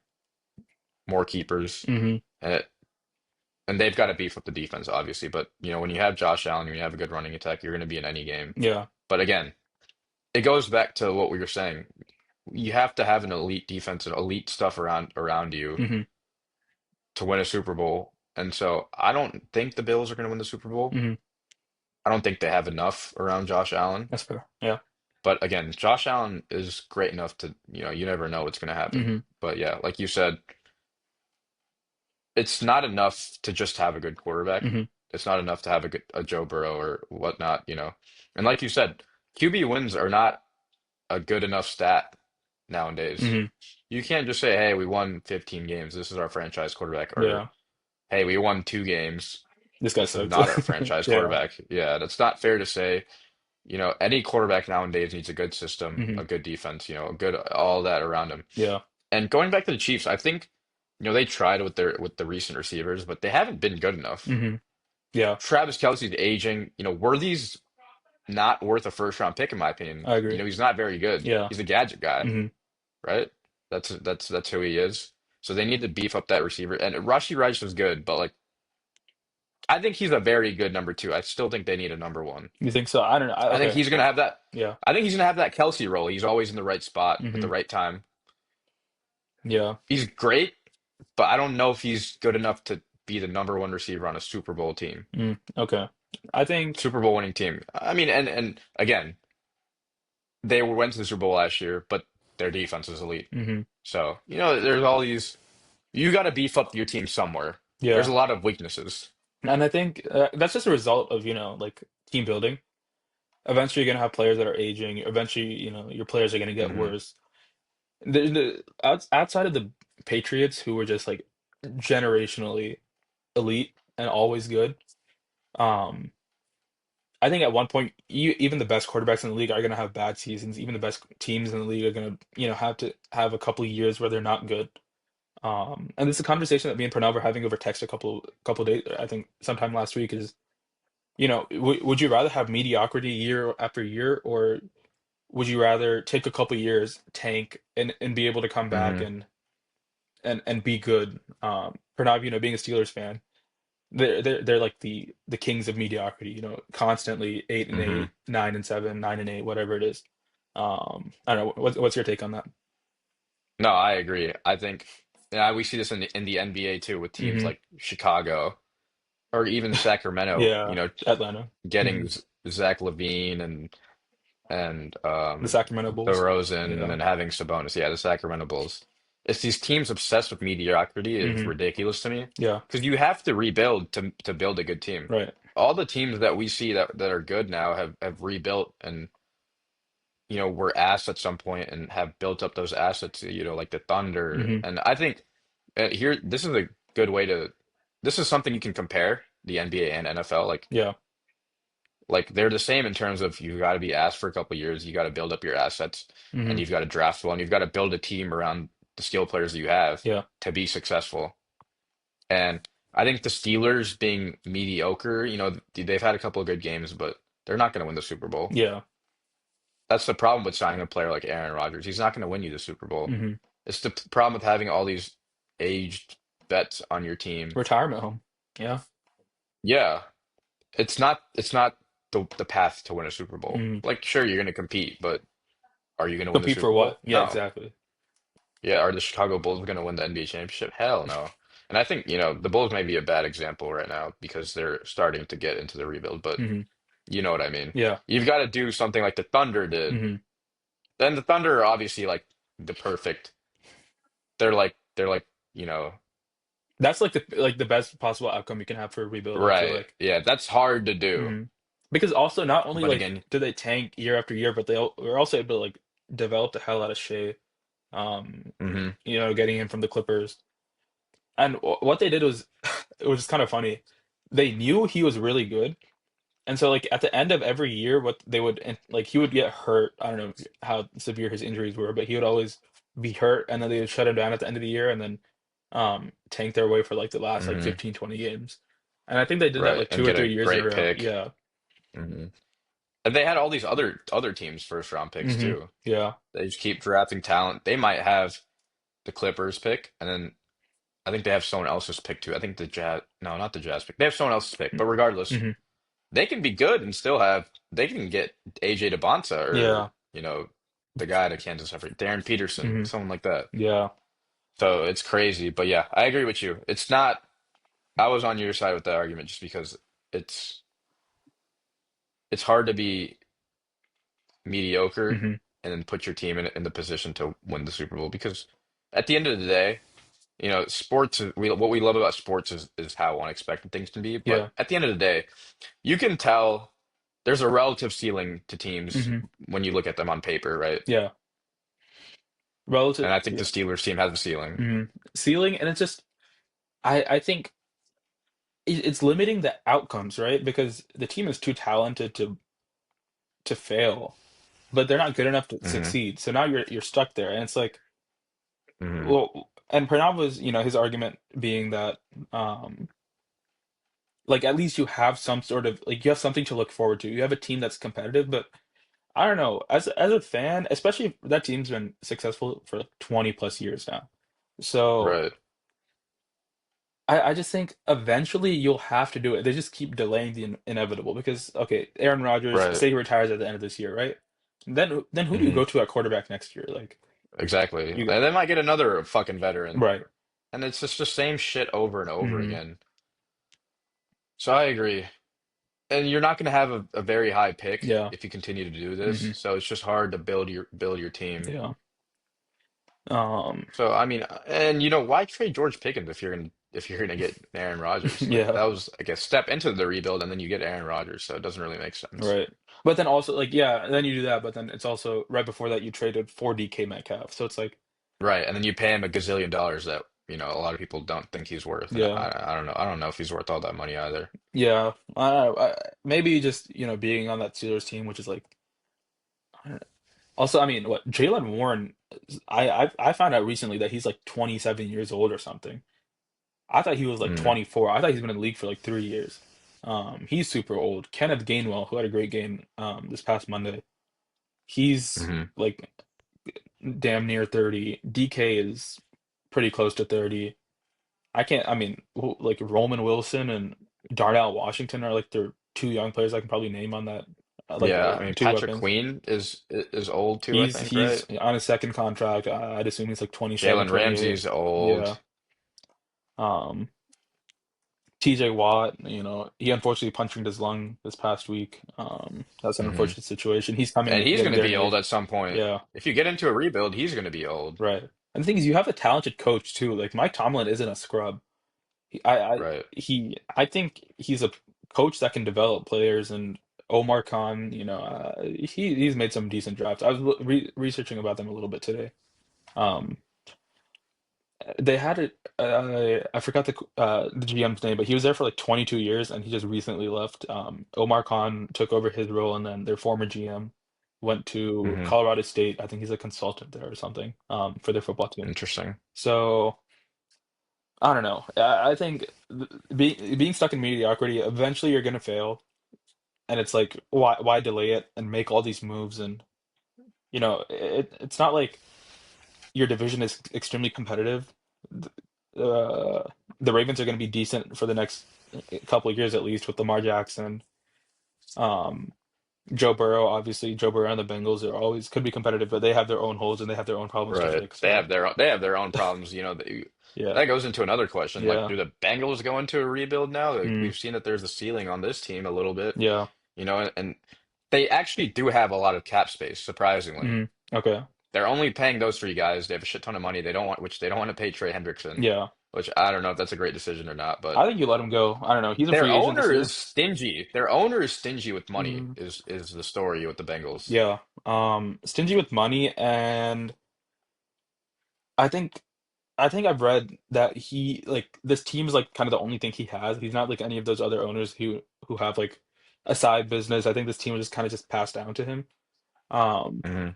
more keepers, hmm and and they've got to beef with the defense, obviously. But when you have Josh Allen, when you have a good running attack, you're going to be in any game. Yeah. But again, it goes back to what we were saying. You have to have an elite defense and elite stuff around you hmm to win a Super Bowl. And so I don't think the Bills are going to win the Super Bowl. hmm I don't think they have enough around Josh Allen. That's fair. Yeah. But again, Josh Allen is great enough to, you never know what's going to happen. hmm But yeah, like you said, it's not enough to just have a good quarterback. hmm It's not enough to have a Joe Burrow or whatnot. And like you said, QB wins are not a good enough stat nowadays. Hmm. You can't just say, "Hey, we won 15 games. This is our franchise quarterback," or Yeah. "Hey, we won 2 games. This guy This is sucked. not our franchise Yeah. quarterback." Yeah, that's not fair to say. Any quarterback nowadays needs a good system, Hmm. a good defense, a good all that around him. Yeah. And going back to the Chiefs, I think, they tried with the recent receivers, but they haven't been good enough. Hmm. Yeah. Travis Kelce's aging, Worthy's not worth a first round pick in my opinion. I agree. He's not very good. Yeah. He's a gadget guy, Hmm. right? That's who he is. So they need to beef up that receiver. And Rashee Rice was good, but like I think he's a very good number two. I still think they need a number one. You think so? I don't know. I think Okay. he's gonna have that. Yeah. I think he's gonna have that Kelsey role. He's always in the right spot at Hmm. the right time. Yeah. He's great, but I don't know if he's good enough to be the number one receiver on a Super Bowl team, Okay. I think. Super Bowl winning team. I mean, and again, they went to the Super Bowl last year, but their defense is elite. Hmm. So, there's all these. You got to beef up your team somewhere. There's Yeah. a lot of weaknesses. And I think that's just a result of, like team building. Eventually, you're gonna have players that are aging. Eventually, your players are gonna get Hmm worse. Outside of the Patriots, who were just like generationally elite and always good. Um, I think at one point, even the best quarterbacks in the league are gonna have bad seasons. Even the best teams in the league are gonna, have to have a couple of years where they're not good. And this is a conversation that me and Pranav were having over text a couple days, I think sometime last week is, would you rather have mediocrity year after year, or would you rather take a couple years, tank, and be able to come back hmm and be good? Pranav, being a Steelers fan, they're like the kings of mediocrity, constantly 8-8, hmm 9-7, 9-8, whatever it is. I don't know. What's your take on that? No, I agree. I think, yeah, we see this in the NBA too with teams Hmm. like Chicago or even Sacramento, Yeah, Atlanta. Hmm. getting Zach LaVine and The Sacramento Bulls. DeRozan and Yeah. then having Sabonis. Yeah, the Sacramento Bulls. It's these teams obsessed with mediocrity is Hmm. ridiculous to me Yeah. because you have to rebuild to build a good team. Right. All the teams that we see that are good now have rebuilt and were asked at some point and have built up those assets, like the Thunder. Hmm. And I think here this is a good way to this is something you can compare the NBA and NFL. Yeah. Like they're the same in terms of you got to be asked for a couple years, you got to build up your assets, and Hmm. you've got to draft well, and you've got to build a team around the skill players that you have Yeah. to be successful. And I think the Steelers being mediocre, they've had a couple of good games, but they're not going to win the Super Bowl. Yeah. That's the problem with signing a player like Aaron Rodgers. He's not going to win you the Super Bowl. Hmm. It's the problem with having all these aged vets on your team. Retirement home. Yeah. Yeah, it's not the path to win a Super Bowl. Hmm. Like, sure, you're going to compete, but are you going to win the Compete for Super what? Bowl? Yeah, No. exactly. Yeah, are the Chicago Bulls going to win the NBA championship? Hell no. And I think, the Bulls may be a bad example right now because they're starting to get into the rebuild, but Hmm. you know what I mean. Yeah. You've got to do something like the Thunder did. Hmm. Then the Thunder are obviously like the perfect. They're like, That's like the best possible outcome you can have for a rebuild, I feel right. like. Yeah, that's hard to do. Hmm. Because also not only But like again, do they tank year after year, but were also able to like develop the hell out of Shea. hmm Getting him from the Clippers. And what they did was it was just kind of funny. They knew he was really good. And so like at the end of every year, what they would and like he would get hurt. I don't know how severe his injuries were, but he would always be hurt and then they would shut him down at the end of the year and then tank their way for like the last like hmm 15, 20 games. And I think they did that right. like And two or get a three years in a great row. pick. Yeah. hmm And they had all these other teams' first round picks Hmm. too. Yeah. They just keep drafting talent. They might have the Clippers pick, and then I think they have someone else's pick too. I think the Jazz, no, not the Jazz pick. They have someone else's pick, but regardless, Hmm. they can be good and still have. They can get AJ DeBonta or Yeah. the guy to Kansas, Darren Peterson, Hmm. someone like that. Yeah. So it's crazy, but yeah, I agree with you. It's not. I was on your side with that argument just because it's it's hard to be mediocre Hmm. and then put your team in the position to win the Super Bowl because at the end of the day. Sports what we love about sports is how unexpected things can be. But Yeah. at the end of the day, you can tell. there's a relative ceiling to teams Hmm. when you look at them on paper, right? Yeah, relative. And I think the Yeah. Steelers team has a ceiling. Hmm. Ceiling, and it's just I think it's limiting the outcomes, right? Because the team is too talented to fail, but they're not good enough to Hmm succeed. So now you're stuck there, and it's like, hmm well, and Pranav was, his argument being that, um, like at least you have some sort of like you have something to look forward to. You have a team that's competitive, but I don't know, as a fan, especially if that team's been successful for like 20 plus years now. So Right. I just think eventually you'll have to do it. They just keep delaying the inevitable because okay, Aaron Rodgers, Right. say he retires at the end of this year, right? Then who do you hmm go to at quarterback next year? Like Exactly. you And they might get another fucking veteran. right. And it's just the same shit over and over Hmm. again. So I agree. And you're not going to have a very high pick Yeah. if you continue to do this. Hmm. So it's just hard to build your team. Yeah. Um, So I mean, and why trade George Pickens if you're gonna get Aaron Rodgers? Like yeah, that was like a step into the rebuild, and then you get Aaron Rodgers, so it doesn't really make sense. right. But then also like yeah, then you do that, but then it's also right before that you traded for DK Metcalf. So it's like Right, and then you pay him a gazillion dollars that a lot of people don't think he's worth, and yeah. I don't know. I don't know if he's worth all that money either. Yeah. I don't know. Maybe just, being on that Steelers team, which is like I don't know. Also, I mean, what Jalen Warren I found out recently that he's like 27 years old or something. I thought he was like Mm, 24. I thought he's been in the league for like 3 years. He's super old. Kenneth Gainwell, who had a great game this past Monday, he's hmm like damn near 30. DK is pretty close to 30. I mean, like Roman Wilson and Darnell Washington are like their two young players I can probably name on that, like Yeah, I mean two Patrick weapons. Queen is old too, I think, He's right? on his second contract. I'd assume he's like 27, Jalen 28. Ramsey's Yeah. old. Um, TJ Watt, he unfortunately punctured his lung this past week. That's an hmm unfortunate situation. He's And coming he's getting gonna there in be old age. at some point. Yeah, If you get into a rebuild, he's gonna be old. right. And the thing is, you have a talented coach too. Like Mike Tomlin isn't a scrub. Right. I think he's a coach that can develop players. And Omar Khan, he's made some decent drafts. I was researching about them a little bit today. Um, they had it. I forgot the GM's name, but he was there for like 22 years, and he just recently left. Omar Khan took over his role, and then their former GM went to hmm Colorado State. I think he's a consultant there or something. For their football team. Interesting. So I don't know. I think being stuck in mediocrity, eventually you're gonna fail, and it's like why delay it and make all these moves? And it's not like your division is extremely competitive. Uh, the Ravens are going to be decent for the next couple of years at least with Lamar Jackson. Um, Joe Burrow, obviously, Joe Burrow and the Bengals are always could be competitive, but they have their own holes and they have their own problems to Right. fix. They So have their own problems, yeah, that goes into another question. Like, yeah, do the Bengals go into a rebuild now? Like, mm, we've seen that there's a ceiling on this team a little bit, yeah, and they actually do have a lot of cap space, surprisingly. okay, They're only paying those three guys. They have a shit ton of money. Which they don't want to pay Trey Hendrickson, yeah. which I don't know if that's a great decision or not, but I think you let him go. I don't know. He's a their free agent this owner is year. stingy. Their owner is stingy with money, Mm, is the story with the Bengals. yeah, stingy with money, and I think I've read that he like this team's like kind of the only thing he has. He's not like any of those other owners who have like a side business. I think this team was just kind of just passed down to him. Um, Hmm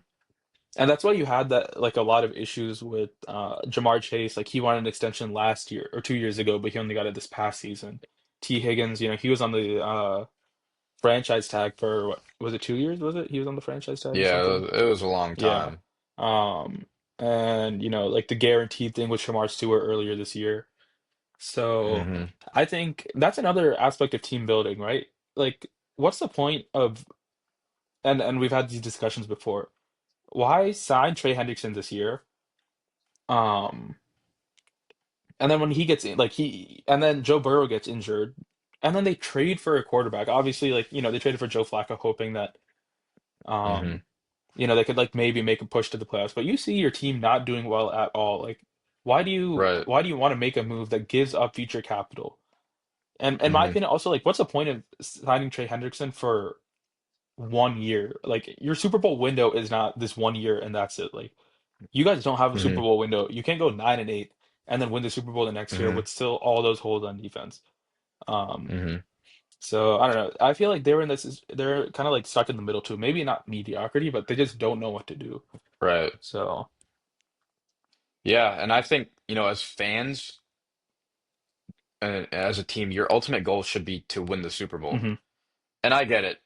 and that's why you had that like a lot of issues with Jamar Chase. Like he wanted an extension last year or 2 years ago, but he only got it this past season. T. Higgins, he was on the franchise tag for what was it 2 years? Was it? He was on the franchise tag or Yeah, something. it was a long Yeah. time. Um, and like the guaranteed thing with Shamar Stewart earlier this year. So Hmm I think that's another aspect of team building, right? Like, what's the point of and we've had these discussions before. Why sign Trey Hendrickson this year? Um, and then when he gets in, like and then Joe Burrow gets injured, and then they trade for a quarterback. Obviously, like, they traded for Joe Flacco, hoping that hmm um, they could like maybe make a push to the playoffs. But you see your team not doing well at all. Like, Right. why do you want to make a move that gives up future capital? And in my hmm opinion, also like, what's the point of signing Trey Hendrickson for? 1 year. Like your Super Bowl window is not this 1 year and that's it. Like you guys don't have a Super Hmm. Bowl window. You can't go 9-8 and then win the Super Bowl the next year Hmm. with still all those holes on defense. Um, Hmm. so I don't know. I feel like they're in this. They're kind of like stuck in the middle too. Maybe not mediocrity, but they just don't know what to do. Right. So, Yeah, and I think, as fans and as a team, your ultimate goal should be to win the Super Bowl. hmm And I get it.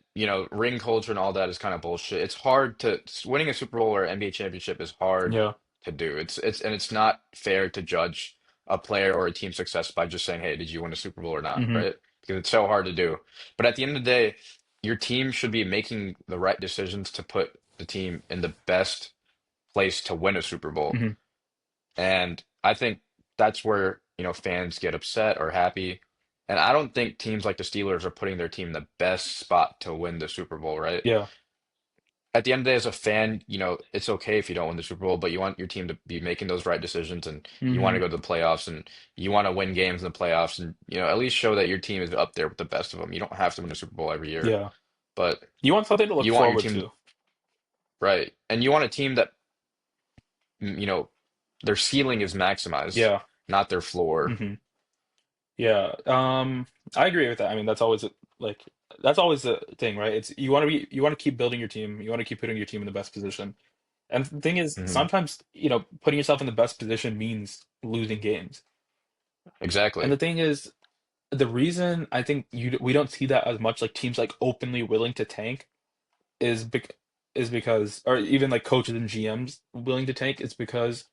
Ring culture and all that is kind of bullshit. It's hard to winning a Super Bowl or NBA championship is hard yeah. to do. It's not fair to judge a player or a team's success by just saying, "Hey, did you win a Super Bowl or not?" hmm Right? Because it's so hard to do. But at the end of the day, your team should be making the right decisions to put the team in the best place to win a Super Bowl. hmm And I think that's where, fans get upset or happy. And I don't think teams like the Steelers are putting their team in the best spot to win the Super Bowl, right? Yeah. At the end of the day, as a fan, it's okay if you don't win the Super Bowl, but you want your team to be making those right decisions and you want to hmm go to the playoffs and you want to win games in the playoffs and, at least show that your team is up there with the best of them. You don't have to win a Super Bowl every year, Yeah. but You want something to look you want your forward team, to. right. And you want a team that, their ceiling is maximized, Yeah. not their floor. hmm Yeah. I agree with that. I mean, like that's always the thing, right? It's you want to keep building your team. You want to keep putting your team in the best position. And the thing is, Hmm. sometimes, putting yourself in the best position means losing games. And Exactly. the thing is, the reason I think we don't see that as much, like teams like openly willing to tank, is because, or even like coaches and GMs willing to tank, is because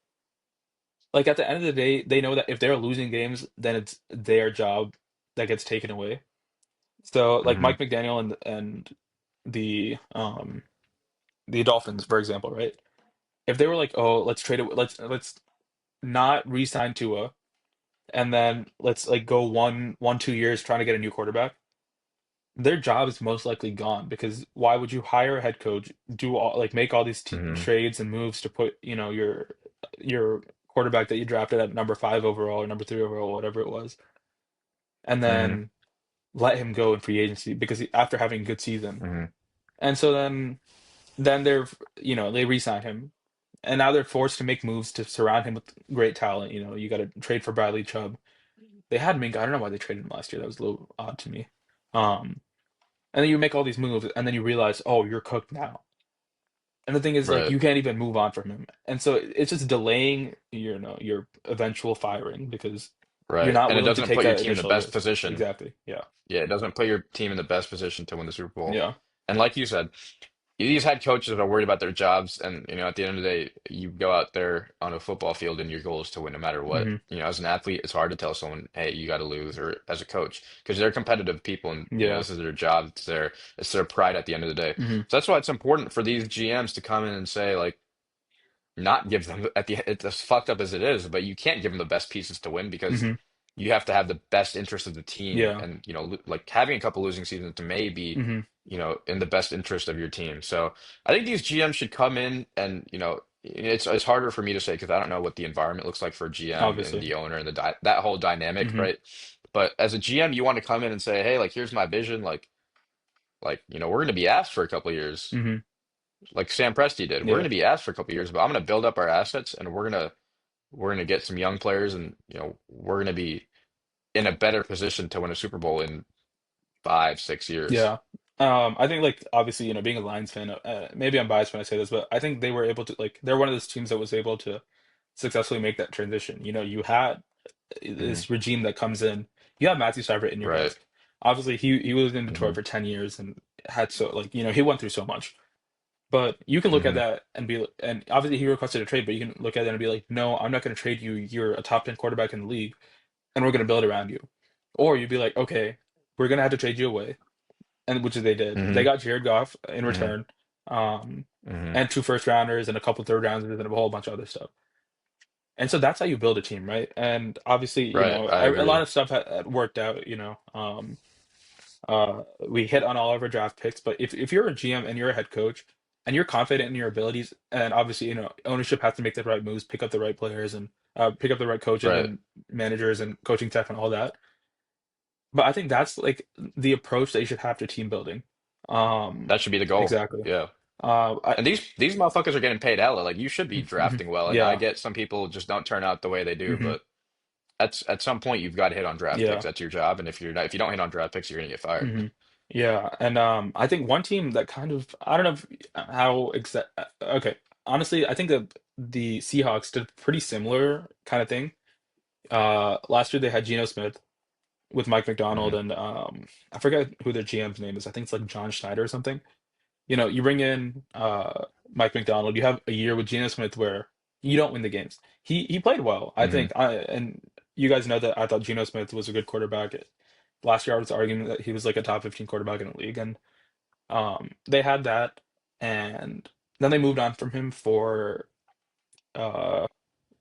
like at the end of the day, they know that if they're losing games, then it's their job that gets taken away. So like Hmm. Mike McDaniel and the Dolphins, for example, right? If they were like, oh, let's trade it, let's not re-sign Tua, and then let's like go 2 years trying to get a new quarterback, their job is most likely gone because why would you hire a head coach, do all like make all these Hmm. trades and moves to put, your quarterback that you drafted at number 5 overall or number 3 overall, whatever it was, and Hmm. then let him go in free agency because after having a good season. Hmm. And so then they re-sign him. And now they're forced to make moves to surround him with great talent. You got to trade for Bradley Chubb. They had Minka. I don't know why they traded him last year. That was a little odd to me. Um, and then you make all these moves, and then you realize, oh, you're cooked now. And the thing is, like, Right. you can't even move on from him. And so it's just delaying your eventual firing because you're Right. not And it willing to doesn't take put your that team in the initial best risk. position. Exactly. Yeah. Yeah, it doesn't put your team in the best position to win the Super Bowl. Yeah. And like you said, these head coaches are worried about their jobs, and at the end of the day, you go out there on a football field, and your goal is to win no matter what. hmm As an athlete, it's hard to tell someone, "Hey, you got to lose," or as a coach, because they're competitive people, and Yeah. this is their job. It's their pride at the end of the day. hmm So that's why it's important for these GMs to come in and say, like, not give them it's as fucked up as it is, but you can't give them the best pieces to win because hmm you have to have the best interest of the team, Yeah. and like having a couple losing seasons may be hmm in the best interest of your team. So I think these GMs should come in and it's harder for me to say because I don't know what the environment looks like for GM and Obviously. the owner and that whole dynamic, hmm right? But as a GM, you want to come in and say, hey, like here's my vision, we're going to be asked for a couple of years hmm like Sam Presti did. We're going Yeah. to be asked for a couple of years, but I'm going to build up our assets and we're going to get some young players and we're going to be in a better position to win a Super Bowl in 5, 6 years. Yeah. I think like obviously, being a Lions fan, maybe I'm biased when I say this, but I think they were able to like they're one of those teams that was able to successfully make that transition. You had Hmm. this regime that comes in. You have Matthew Stafford in your Right. desk. Obviously, he was in Hmm. Detroit for 10 years and had so like, he went through so much. But you can look at Hmm. that and obviously he requested a trade, but you can look at it and be like, no, I'm not going to trade you. You're a top 10 quarterback in the league, and we're going to build around you. Or you'd be like, okay, we're going to have to trade you away, and which they did. They Hmm. got Jared Goff in Hmm. return, um, Hmm. and 2 first rounders and a couple third rounders and a whole bunch of other stuff. And so that's how you build a team, right? And obviously, Right. I a lot agree. of stuff had worked out. We hit on all of our draft picks, but if you're a GM and you're a head coach and you're confident in your abilities, and obviously, ownership has to make the right moves, pick up the right players, and pick up the right coaches Right. and managers and coaching staff and all that. But I think that's like the approach that you should have to team building. Um, That should be the goal. exactly. Yeah. I And these motherfuckers are getting paid hella. Like you should be mhm. drafting well. And I Yeah. get some people just don't turn out the way they do, Hmm. but at some point you've got to hit on draft picks. Yeah. That's your job. And if you don't hit on draft picks, you're gonna get fired. Hmm. Yeah. And I think one team that kind of I don't know how exact. Okay, honestly, I think that the Seahawks did pretty similar kind of thing. Last year they had Geno Smith with Mike McDonald Hmm. and I forget who their GM's name is. I think it's like John Schneider or something. You know, you bring in Mike McDonald, you have a year with Geno Smith where you don't win the games. He played well, I Hmm. think. And you guys know that I thought Geno Smith was a good quarterback. Last year I was arguing that he was like a top 15 quarterback in the league, and they had that, and then they moved on from him uh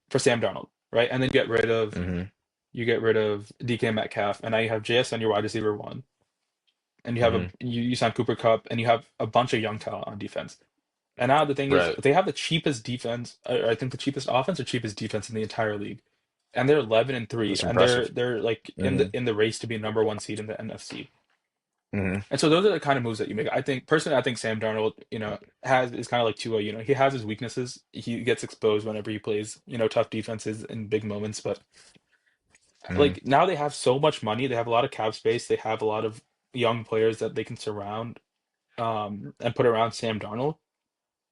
for Sam Darnold, right? And then Hmm. you get rid of DK Metcalf, and now you have JS on your wide receiver one, and you have Hmm. you sign Cooper Cup, and you have a bunch of young talent on defense. And now the thing is, Right. they have the cheapest defense, I think the cheapest offense or cheapest defense in the entire league, and they're 11-3, That's and impressive. they're like Hmm. in the race to be number one seed in the NFC. Hmm. And so those are the kind of moves that you make. I think personally, I think Sam Darnold, has is kind of like Tua. He has his weaknesses. He gets exposed whenever he plays, tough defenses in big moments. But Hmm. like now they have so much money, they have a lot of cap space, they have a lot of young players that they can surround and put around Sam Darnold.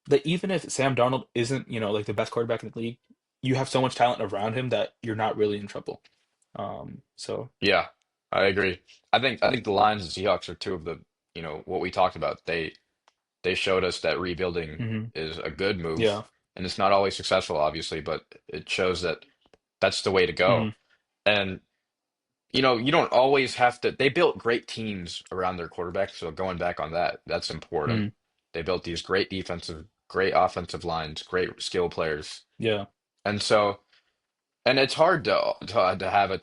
That even if Sam Darnold isn't, like the best quarterback in the league, you have so much talent around him that you're not really in trouble. So Yeah, I agree. I think the Lions and Seahawks are two of the, what we talked about. They showed us that rebuilding hmm is a good move, yeah. and it's not always successful, obviously, but it shows that that's the way to hmm go. And you don't always have to. They built great teams around their quarterback, so going back on that, that's important. hmm They built these great defensive, great offensive lines, great skill players, yeah. and so. And it's hard to have a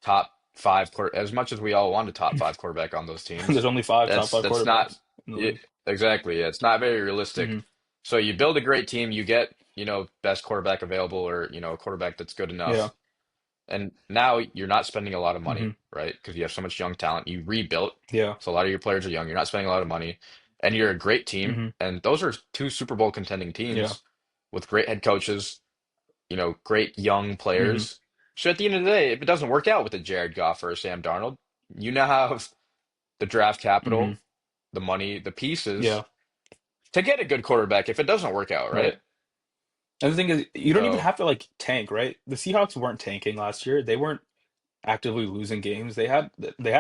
top five quarter as much as we all want a top five quarterback on those There's teams. only five top That's five that's not quarterbacks in the yeah, league. exactly. Yeah, it's not very realistic. Hmm So you build a great team, you get, best quarterback available or, a quarterback that's good Yeah. enough. And now you're not spending a lot of hmm money, right? Because you have so much young talent. You rebuilt. Yeah. So a lot of your players are young. You're not spending a lot of money. And you're a great team. hmm And those are two Super Bowl contending Yeah. teams with great head coaches, great young hmm players. So at the end of the day, if it doesn't work out with a Jared Goff or a Sam Darnold, you now have the draft hmm capital, the money, the pieces Yeah. to get a good quarterback if it doesn't work out, right? Right. And the thing is, you don't even So, have to like tank, right? The Seahawks weren't tanking last year. They weren't actively losing games. They had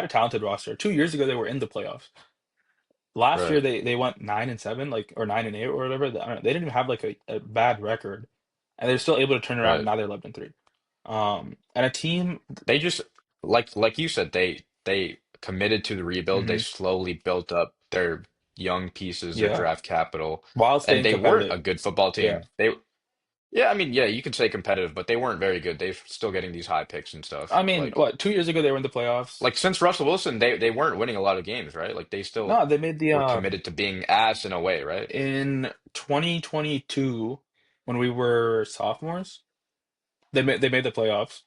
a talented roster. 2 years ago, they were in the playoffs. Last year, right. they went 9-7, like or 9-8 or whatever. I don't know, they didn't even have like a bad record, and they're still able to turn around. And Right. now they're 11-3. And a team. They just like you said, they committed to the rebuild. They Mhm, slowly built up their young pieces, their yeah, draft capital, while and staying they weren't a competitive. good football Yeah. team. They Yeah, I mean, yeah, you can say competitive, but they weren't very good. They're still getting these high picks and stuff. I mean, what, 2 years ago they were in the playoffs. Like since Russell Wilson, they weren't winning a lot of games, right? Like they still No, they made the were committed to being ass in a way, right? in 2022 when we were sophomores. They made the playoffs.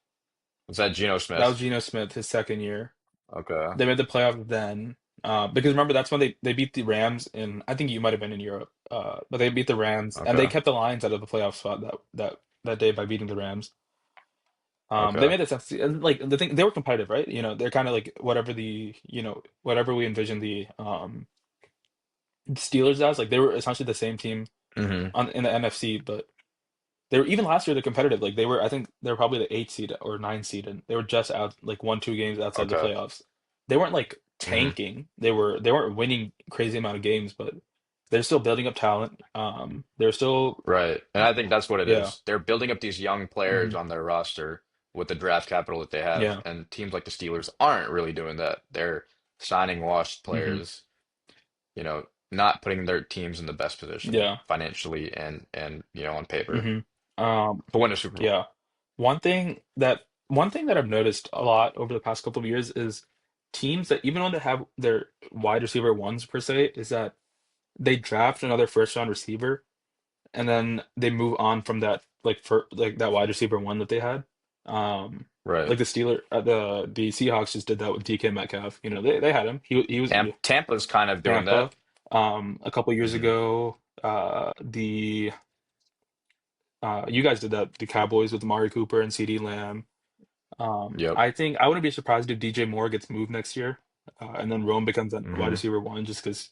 Was that Geno That was Smith? Geno Smith, his second year. Okay. They made the playoffs then. Because remember that's when they beat the Rams in I think you might have been in Europe. But they beat the Rams and they Okay. kept the Lions out of the playoff spot that day by beating the Rams. They Okay. made it sense. And like the thing, they were competitive, right? They're kind of like whatever we envision the Steelers as. Like they were essentially the same team Hmm. on in the NFC, but they were even last year they're competitive. Like I think they were probably the 8 seed or 9 seed, and they were just out like 1-2 games outside the Okay. playoffs. They weren't like Hmm. tanking. They weren't winning crazy amount of games, but they're still building up talent. They're still Right. And I think that's what it yeah, is. They're building up these young players hmm on their roster with the draft capital that they have, yeah, and teams like the Steelers aren't really doing that. They're signing washed hmm players, not putting their teams in the best position yeah, financially and on paper hmm um, to win a Super Bowl. yeah. One thing that I've noticed a lot over the past couple of years is teams that even when they have their wide receiver ones per se, is that they draft another first round receiver and then they move on from that like for like that wide receiver one that they had. Um Right. like the Seahawks just did that with DK Metcalf. They had him. He was Tampa's kind of doing Tampa. that. A couple years Hmm. ago, the you guys did that, the Cowboys with Amari Cooper and CeeDee Lamb. Yep. I think I wouldn't be surprised if DJ Moore gets moved next year, and then Rome becomes a wide Hmm. receiver one, just because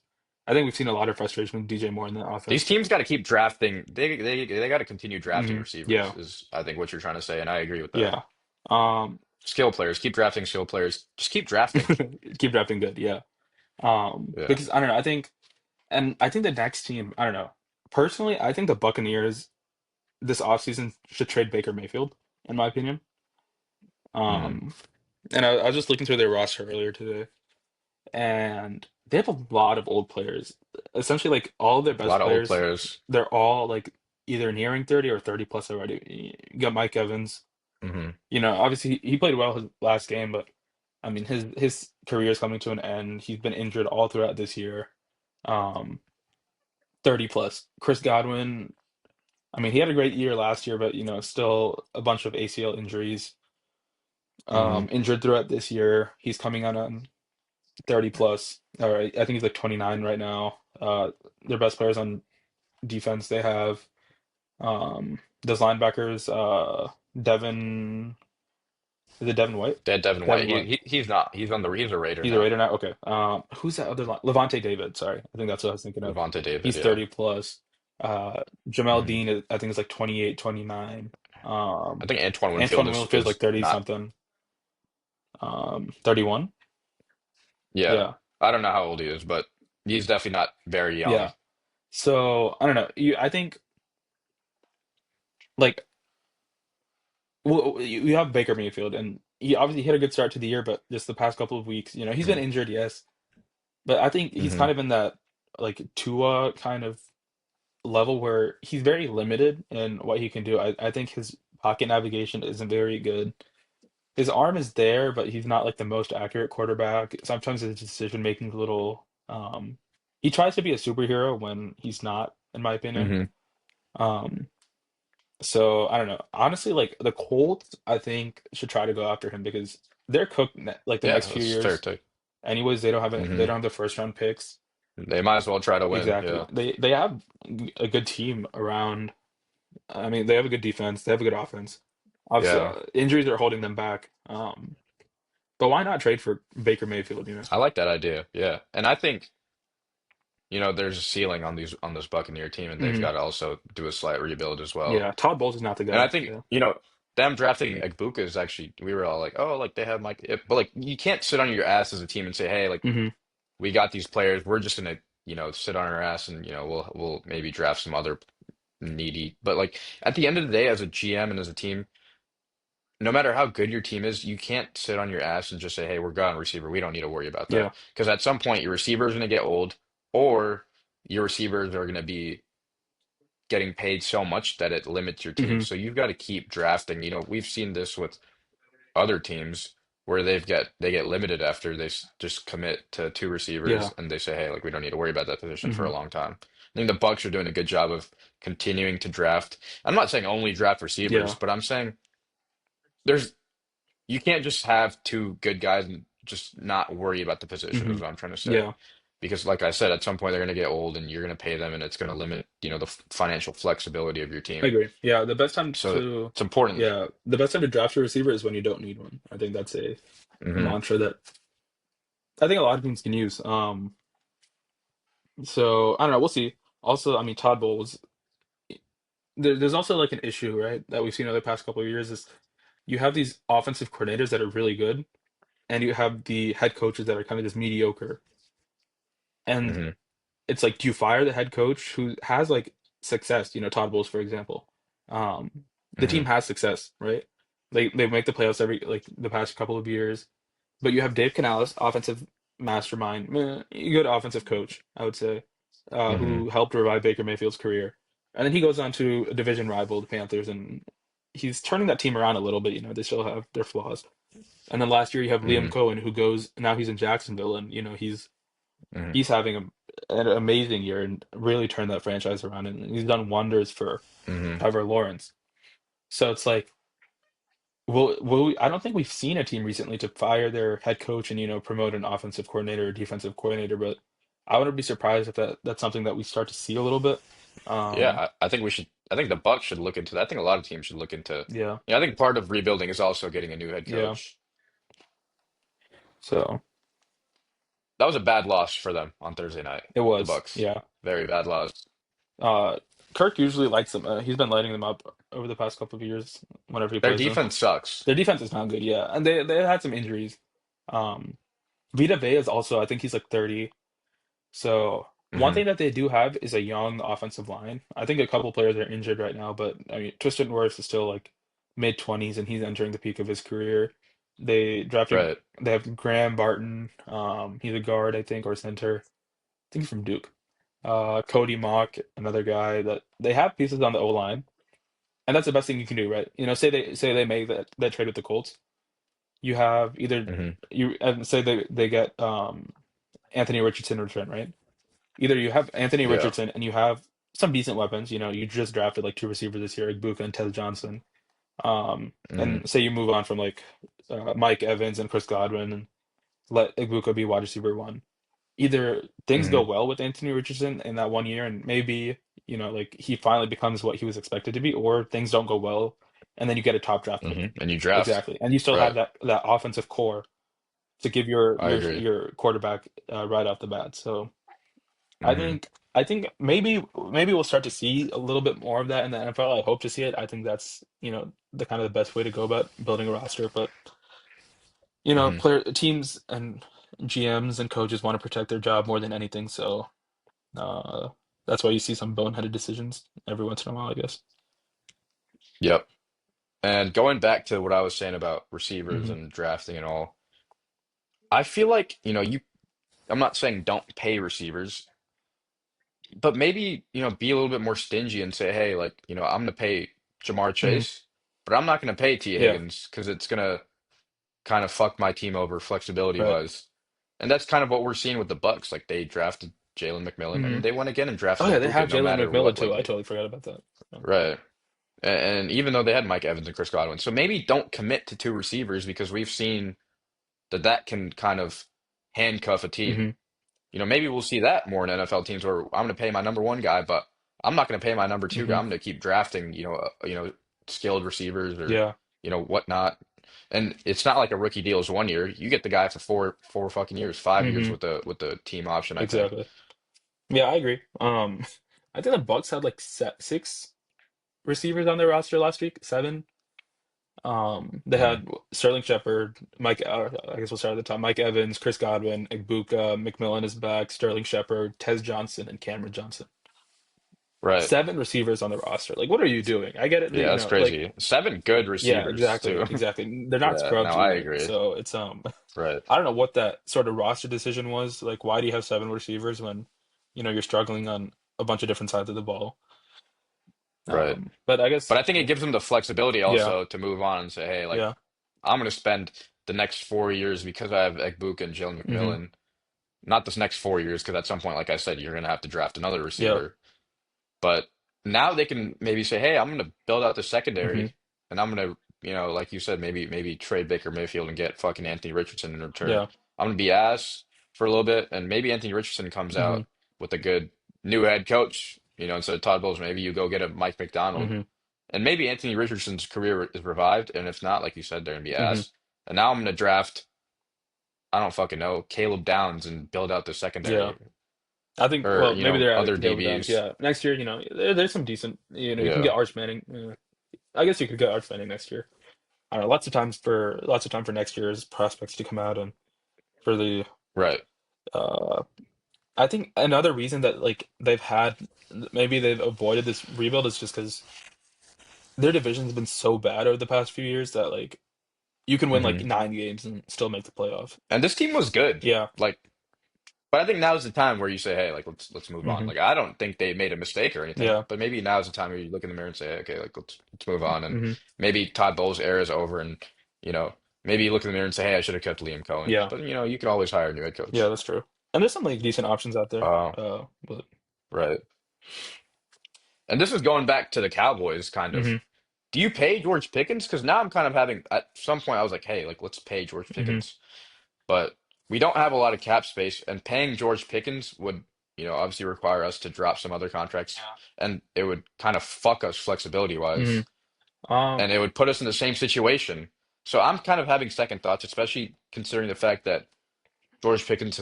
I think we've seen a lot of frustration with DJ Moore in the These offense. teams got to keep drafting. They got to continue drafting receivers, Yeah, is I think what you're trying to say, and I agree with that. yeah. Um, Skill players, keep drafting skill players. Just keep drafting. keep drafting good, yeah. Yeah. Because I don't know, I think the next team, I don't know. Personally, I think the Buccaneers this offseason should trade Baker Mayfield, in my opinion. Hmm. Um, and I was just looking through their roster earlier today, and they have a lot of old players. Essentially, like all of their A best lot of old players, players. they're all like either nearing 30 or 30 plus already. You got Mike Evans. Hmm. Obviously he played well his last game, but I mean his career is coming to an end. He's been injured all throughout this year. Um, 30 plus. Chris Godwin, I mean, he had a great year last year, but still a bunch of ACL injuries. Hmm. Injured throughout this year. He's coming on 30 plus. All right, I think he's like 29 right now. Their best players on defense they have those linebackers, Devin, is it Devin White? Dead Devin White. Devin White. He's not. He's a Raider He's a now. Raider now. Okay. Who's that other line? Levante David. Sorry, I think that's what I was thinking of. Levante David. He's Yeah. 30 plus. Jamel Hmm. Dean, I think, is like 28, 29. I think Antoine Winfield Antoine is Winfield's like 30 not. something. 31. Yeah. Yeah, I don't know how old he is, but he's definitely not very young. yeah. So I don't know. I think like you have Baker Mayfield, and he obviously hit a good start to the year, but just the past couple of weeks, he's been injured, yes, but I think he's Mm-hmm. kind of in that like Tua kind of level where he's very limited in what he can do. I think his pocket navigation isn't very good. His arm is there, but he's not like the most accurate quarterback. Sometimes his decision making is a little he tries to be a superhero when he's not, in my opinion. Hmm. Um so I don't know. Honestly, like the Colts, I think should try to go after him because they're cooked like the Yeah, next few that's fair years. too. Anyways, they Hmm. don't have the first round picks. They might as well try to win. Exactly. Yeah. They have a good team around. I mean, they have a good defense. They have a good offense. Obviously, Yeah. injuries are holding them back. But why not trade for Baker Mayfield, I like that idea. Yeah. And I think, there's a ceiling on this Buccaneer team, and they've Hmm. got to also do a slight rebuild as well. Yeah, Todd Bowles is not the And I guy. think, Yeah. them drafting Egbuka is actually, we were all like, oh, like they have Mike, but like you can't sit on your ass as a team and say, hey, like Hmm. we got these players, we're just gonna, sit on our ass and we'll maybe draft some other needy. But like at the end of the day, as a GM and as a team, no matter how good your team is, you can't sit on your ass and just say, hey, we're good on receiver. We don't need to worry about Yeah. that. Because at some point, your receiver is going to get old, or your receivers are going to be getting paid so much that it limits your team. Hmm. So you've got to keep drafting. We've seen this with other teams where they get limited after just commit to two Yeah. receivers and they say, hey, like we don't need to worry about that position for Hmm. a long time. I think the Bucks are doing a good job of continuing to draft. I'm not saying only draft receivers, Yeah. but I'm saying there's you can't just have two good guys and just not worry about the position, Hmm. is what I'm trying to say. Yeah. Because, like I said, at some point they're going to get old and you're going to pay them, and it's going to limit, the financial flexibility of your I team. agree. Yeah, So it's important. the best time to draft a receiver is when you don't need one. I think that's a Hmm. mantra that I think a lot of teams can use. So I don't know. We'll see. Also, I mean, Todd Bowles. There's also like an issue, right, that we've seen over the past couple of years is you have these offensive coordinators that are really good, and you have the head coaches that are kind of just mediocre. And Hmm. it's like, do you fire the head coach who has like success? Todd Bowles, for example. Um, the team Hmm. has success, right? They make the playoffs every like the past couple of years. But you have Dave Canales, offensive mastermind, good offensive coach, I would say, Hmm. who helped revive Baker Mayfield's career. And then he goes on to a division rival, the Panthers, and he's turning that team around a little bit. They still have their flaws. And then last year you have Liam Hmm. Cohen, who goes now he's in Jacksonville, and Hmm. he's having an amazing year and really turned that franchise around, and he's done wonders for Hmm. Trevor Lawrence. So it's like, I don't think we've seen a team recently to fire their head coach and promote an offensive coordinator or defensive coordinator, but I wouldn't be surprised if that's something that we start to see a little bit. Um, Yeah, I think we should. I think the Bucks should look into that. I think a lot of teams should look into. yeah, Yeah, I think part of rebuilding is also getting a new head yeah. coach. So That was a bad loss for them on Thursday night. it The was, Bucks, yeah. very bad loss. Uh, Kirk usually likes them. He's been lighting them up over the past couple of years whenever he Their plays them. defense sucks. Their defense is not good, yeah, and they had some injuries. Um, Vita Vea is also, I think he's like 30. So one Hmm. thing that they do have is a young offensive line. I think a couple players are injured right now, but I mean Tristan Wirfs is still like mid-20s and he's entering the peak of his career. They drafted Right. they have Graham Barton. He's a guard, I think, or center. I think he's from Duke. Cody Mock, another guy that they have pieces on the O line, and that's the best thing you can do, right? Say they make that trade with the Colts. You have either Hmm. you and say they get Anthony Richardson in return, right? Either you have Anthony Yeah. Richardson and you have some decent weapons. You just drafted like two receivers this year, Igbuka and Ted Johnson. Hmm. And say you move on from like Mike Evans and Chris Godwin and let Igbuka be wide receiver one. Either things go Hmm. well with Anthony Richardson in that one year and maybe, like he finally becomes what he was expected to be, or things don't go well and then you get a top draft pick. And you draft. Exactly. And you still have Right. that offensive core to give your I your agree. your quarterback right off the bat. So I Hmm. think I think maybe we'll start to see a little bit more of that in the NFL. I hope to see it. I think that's, the kind of the best way to go about building a roster. But, Hmm. player teams and GMs and coaches want to protect their job more than anything. So uh that's why you see some boneheaded decisions every once in a while, I guess. Yep. And going back to what I was saying about receivers Hmm. and drafting and all, I feel like, I'm not saying don't pay receivers, but maybe, be a little bit more stingy and say, hey, like, I'm going to pay Jamar Hmm. Chase, but I'm not going to pay T. Yeah, Higgins because it's going to kind of fuck my team over flexibility right. wise. And that's kind of what we're seeing with the Bucks. Like they drafted Jalen McMillan Hmm. and they went again and Oh drafted yeah, they Igbuka have no Jalen matter McMillan what. too. Like, I totally forgot about that. Yeah. right. And even though they had Mike Evans and Chris Godwin. So maybe don't commit to two receivers because we've seen that can kind of handcuff a team. Hmm. Maybe we'll see that more in NFL teams where I'm going to pay my number one guy, but I'm not going to pay my number two guy. Hmm. I'm going to keep drafting, skilled receivers or, Yeah. whatnot. And it's not like a rookie deal is 1 year. You get the guy for four fucking years, 5 years Hmm. with the team option, I think. Exactly. Yeah, I agree. I think the Bucks had like six receivers on their roster last week, seven. They Hmm. had Sterling Shepard, I guess we'll start at the top. Mike Evans, Chris Godwin, Igbuka, McMillan is back, Sterling Shepard, Tez Johnson, and Cameron Johnson. Right. Seven receivers on the roster. Like, what are you doing? I get it, Yeah, that's like, crazy. Seven good yeah, receivers exactly, too. exactly. They're not Yeah, no, scrubs I either. agree. So it's Right. I don't know what that sort of roster decision was. Like, why do you have seven receivers when, you're struggling on a bunch of different sides of the ball? Right. But I But guess, I think it gives them the flexibility yeah, also to move on and say, hey, like yeah. I'm going to spend the next 4 years because I have Ekbuk and Jalen Hmm. McMillan. Not this next 4 years, because at some point, like I said, you're going to have to draft another Yeah. receiver. But now they can maybe say, hey, I'm going to build out the Hmm. secondary, and I'm going to, like you said, maybe trade Baker Mayfield and get fucking Anthony Richardson in return. Yeah. I'm going to be ass for a little bit, and maybe Anthony Richardson comes Hmm. out with a good new head coach. Instead of Todd Bowles, maybe you go get a Mike McDonald, Hmm. and maybe Anthony Richardson's career is revived. And if not, like you said, they're going to be Hmm. ass. And now I'm going to draft. I don't fucking know, Caleb Downs and build out the Yeah. secondary I think, or, well, maybe they're out other to Caleb Downs. DBs. Yeah. Next year, there's some decent, you can Yeah, get Arch Manning. I guess you could get Arch Manning next year. I don't know. Lots of time for next year's prospects to come out and for the, right. uh, I think another reason that like maybe they've avoided this rebuild is just because their division's been so bad over the past few years that like you can win like Hmm. 9 games and still make the playoffs. And this team was good. Yeah. Like, but I think now's the time where you say, hey, like let's move on. Hmm. Like I don't think they made a mistake or anything, Yeah. but maybe now's the time where you look in the mirror and say, okay, like let's move on. And Hmm. maybe Todd Bowles' era is over, and maybe you look in the mirror and say, hey, I should have kept Liam Cohen. Yeah. But you can always hire a new head Yeah, coach. that's true. And there's some like decent options out there. Uh, But right. And this is going back to the Cowboys, kind of. hmm. Do you pay George Pickens? Because now I'm kind of having, at some point, I was like, hey, like, let's pay George Hmm. Pickens. But we don't have a lot of cap space, and paying George Pickens would, obviously require us to drop some other contracts, Yeah. and it would kind of fuck us flexibility Hmm. wise, Um, and it would put us in the same situation. So I'm kind of having second thoughts, especially considering the fact that George Pickens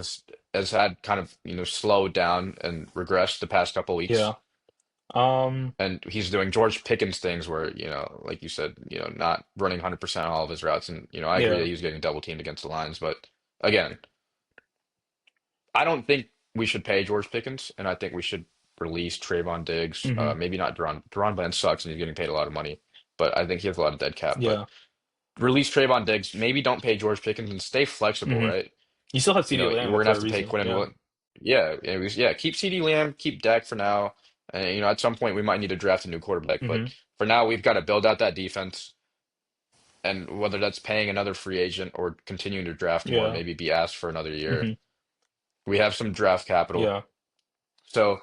has had kind of, slowed down and regressed the past couple weeks. yeah. Um, And he's doing George Pickens things where, like you said, not running 100% all of his routes. And, I agree that yeah. he was getting double teamed against the Lions. But again, I don't think we should pay George Pickens. And I think we should release Trayvon Diggs. Hmm. Maybe not Deron. Deron Bland sucks and he's getting paid a lot of money. But I think he has a lot of dead cap. But Yeah. release Trayvon Diggs. Maybe don't pay George Pickens and stay flexible, Hmm. right? You still have CD We're Lamb gonna for have a to pay reason. Quinn Yeah. Ewers. Yeah, keep CD Lamb, keep Dak for now. And at some point we might need to draft a new quarterback, but Hmm. for now we've got to build out that defense. And whether that's paying another free agent or continuing to draft more, Yeah. maybe be asked for another year. Hmm. We have some draft capital. Yeah. So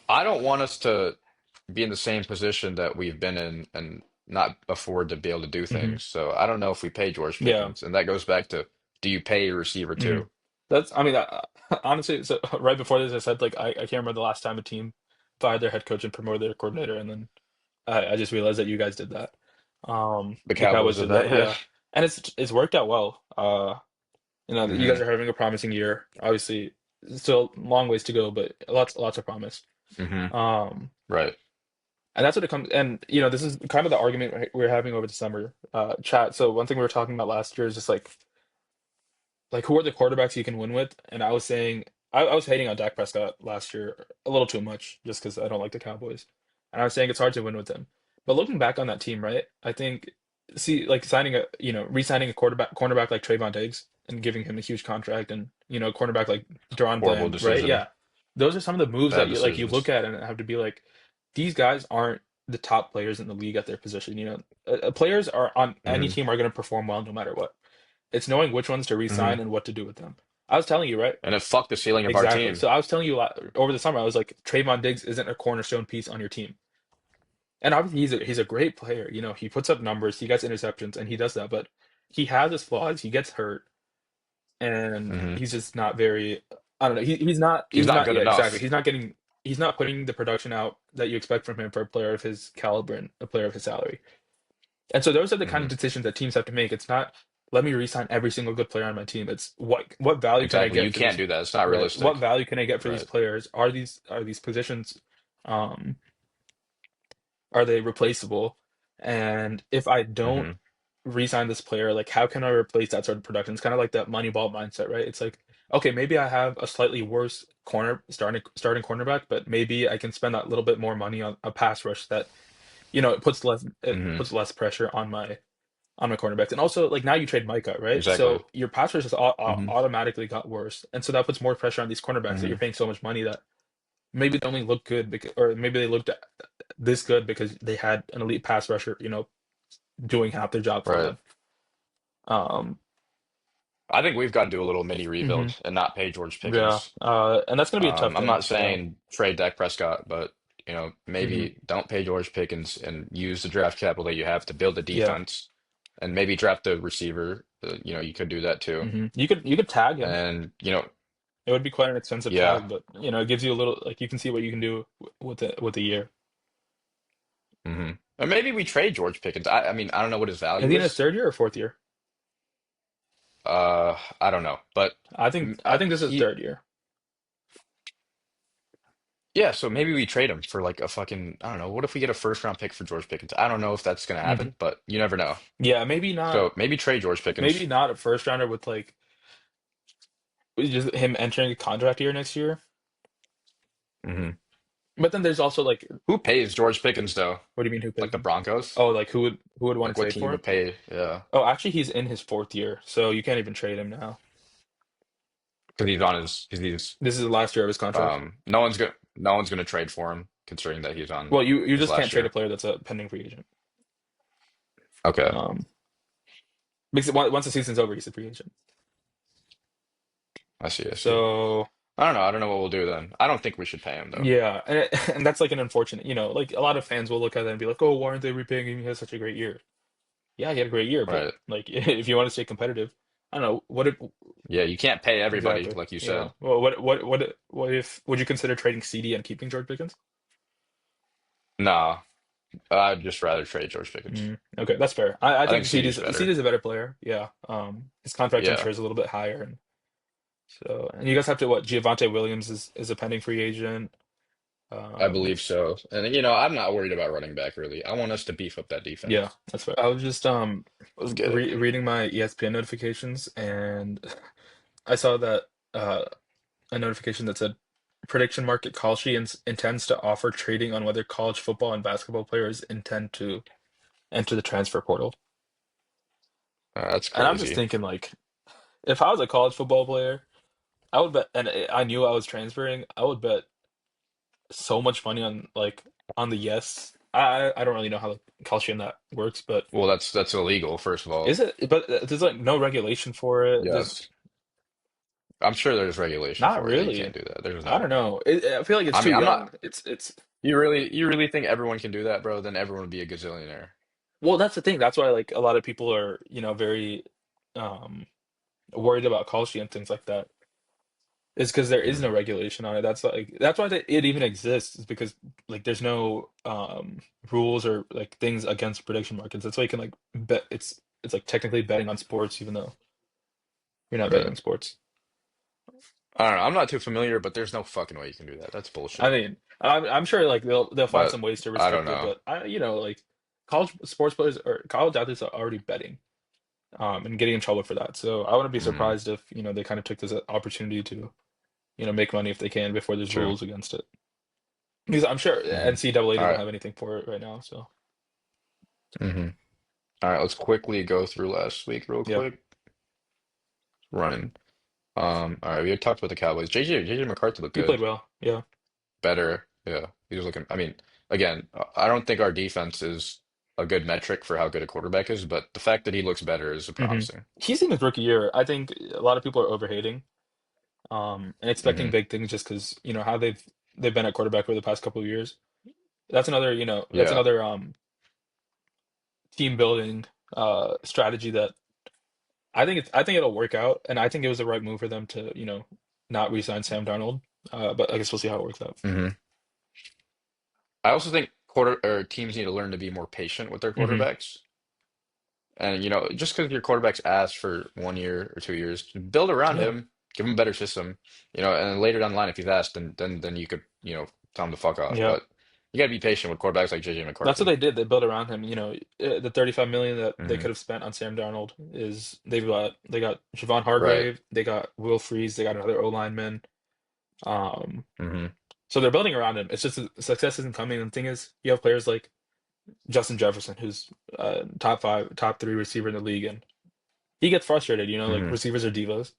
I don't want us to be in the same position that we've been in and not afford to be able to do Hmm. things. So I don't know if we pay George Yeah. Pickens. And that goes back to, do you pay your receiver Hmm. too? I mean, honestly, so right before this, I said like I can't remember the last time a team fired their head coach and promoted their coordinator, and then I just realized that you guys did that. The The Cowboys Cowboys did did that, that. yeah, and it's worked out well. You guys Hmm. are having a promising year. Obviously, still long ways to go, but lots of promise. Hmm. Um, Right. and that's what it comes. And this is kind of the argument we're having over the summer chat. So one thing we were talking about last year is just like who are the quarterbacks you can win with? And I was saying I was hating on Dak Prescott last year a little too much just because I don't like the Cowboys. And I was saying it's hard to win with them. But looking back on that team, right? I think see like signing a re-signing a cornerback like Trayvon Diggs and giving him a huge contract and a cornerback like Deron Horrible Bland, right? decision. Yeah. Those are some of the moves that Bad you look decisions. at and have to be like, these guys aren't the top players in the league at their position. Players are on any Hmm. team are going to perform well no matter what. It's knowing which ones to Hmm. re-sign and what to do with them. I was telling you, right? And it fucked the ceiling of our Exactly. team. So I was telling you over the summer, I was like, Trayvon Diggs isn't a cornerstone piece on your team. And obviously he's a great player. He puts up numbers, he gets interceptions, and he does that. But he has his flaws. He gets hurt, and Hmm. he's just not very. I don't know. He's He's not not. good Yeah, exactly. enough. He's not putting the production out that you expect from him for a player of his caliber and a player of his salary. And so those are the kind of Hmm. decisions that teams have to make. It's not let me re-sign every single good player on my team. It's what value can I Exactly. get You for can't these do that. It's not right? What realistic. value can I get for these Right. players? Are these positions um are they replaceable? And if I don't Hmm. re-sign this player, like how can I replace that sort of production? It's kind of like that Moneyball mindset, right? It's like, okay, maybe I have a slightly worse starting cornerback, but maybe I can spend that little bit more money on a pass rush that, it Hmm. puts less pressure on my cornerbacks. And also, like now you trade Micah, right? Exactly. So your pass rush just Hmm. automatically got worse, and so that puts more pressure on these cornerbacks that you're Hmm. paying so much money that maybe they only look good because, or maybe they looked this good because they had an elite pass rusher, doing half their job for Right. them. Um, I think we've got to do a little mini mhm. rebuild and not pay George Yeah, Pickens. and that's gonna be a tough I'm thing. not Yeah. saying trade Dak Prescott, but Hmm. maybe don't pay George Pickens and use the draft capital that you have to build the Yeah. defense, and maybe draft a receiver. You could do that too. You could tag him. And It would be quite an expensive yeah. tag, but it gives you a little like you can see what you can do with the year. Hmm. And maybe we trade George Pickens. I mean, I don't know what his Is value he in his is. third year or fourth year? I don't know, but I think I think this is he, third year. yeah. So maybe we trade him for like a fucking, I don't know. What if we get a first round pick for George Pickens? I don't know if that's gonna Hmm. happen, but you never know. Yeah, So maybe trade George maybe Pickens. not a first rounder with like just him entering a contract year next year. Hmm. But then there's also like, Who pays George Pickens though? what do you mean who pays Like the him? Broncos? Oh, like who would want Like to what trade team for him? would pay? Yeah, Oh, actually, he's in his fourth year, so you can't even trade him now. because he's on his, because he's This is the last year of his contract. no one's gonna trade for him considering that he's on Well, you his just can't last trade a year. player that's a pending free agent. Okay, Um, because once the season's over, he's a free agent. I see. I see. So I don't know. I don't know what we'll do then. I don't think we should pay him though. yeah, and that's like an unfortunate, like a lot of fans will look at it and be like, "Oh, why aren't they repaying him? He has such a great year." Yeah, he had a great year, but Right. like if you want to stay competitive, I don't know. What if Yeah, you can't pay everybody, exactly? like you Yeah. said. Well, what if would you consider trading CD and keeping George Pickens? Nah, I'd just rather trade George Pickens. Okay, that's fair. I I think think CD's better. CD's a better player. Yeah. His contract I'm Yeah, sure is a little bit higher, and so and you guys have to what? Giavonte Williams is a pending free agent. I Um, believe so. And I'm not worried about running back really. I want us to beef up that yeah, defense. that's fair. I was just Let's get it. reading my ESPN notifications, and I saw that a notification that said prediction market Kalshi intends to offer trading on whether college football and basketball players intend to enter the transfer portal. That's And I'm just crazy. thinking like, if I was a college football player, I would bet, and I knew I was transferring, I would bet so much money on like on the yes. I don't really know how the Kalshi and that works, but Well, that's illegal, first of is all. it? But there's like no regulation for it. There's Yes. I'm sure there's regulation not for it. Yeah, you can't really. do that. There's I no. don't know. I feel like it's I too mean, I'm not. young. It's You really think everyone can do that, bro? Then everyone would be a gazillionaire. well, that's the thing. That's why like a lot of people are, very um worried about Kalshi and things like that. It's because there is no Mm, regulation on it. That's why it even exists, is because like there's no rules or like things against prediction markets. That's why you can like bet it's like technically betting on sports even though you're not betting right. on sports. I don't know. I'm not too familiar, but there's no fucking way you can do that. That's I bullshit. mean, I'm sure like they'll find But some ways to I don't restrict it, know. but like college sports players or college athletes are already betting and getting in trouble for that. So I wouldn't be Mm, surprised if, they kind of took this opportunity to, make money if they can before there's true. rules against it. Because I'm sure Hmm. NCAA All doesn't right. have anything for it right now. So Hmm. All right. Let's quickly go through last week real yeah, quick. Running. All right. We had talked about the Cowboys. JJ McCarthy looked he played good. well. Yeah. Better. Yeah. He was looking. I mean, again, I don't think our defense is a good metric for how good a quarterback is, but the fact that he looks better is hmm promising. He's in his rookie year. I think a lot of people are overhating and expecting Hmm. big things just because how they've been at quarterback for the past couple of years. That's another that's Yeah. another team building strategy that I think it'll work out, and I think it was the right move for them to not re-sign Sam Darnold. But I guess we'll see how it works out. Hmm. I also think quarter or teams need to learn to be more patient with their hmm quarterbacks. And just because your quarterback's ass for 1 year or 2 years, build around Yeah. him, give him a better system. And later down the line, if he's asked, then you could tell him to fuck off. Yeah. But you got to be patient with quarterbacks like JJ That's what McCarthy. they did. They built around him. The 35 million that they Hmm. could have spent on Sam Darnold is they got Javon Right. Hargrave, they got Will Freeze, they got another O lineman. Um, Hmm. so they're building around him. It's just that success isn't coming. And the thing is, you have players like Justin Jefferson, who's top five, top three receiver in the league, and he gets frustrated. Like Hmm. receivers are divas,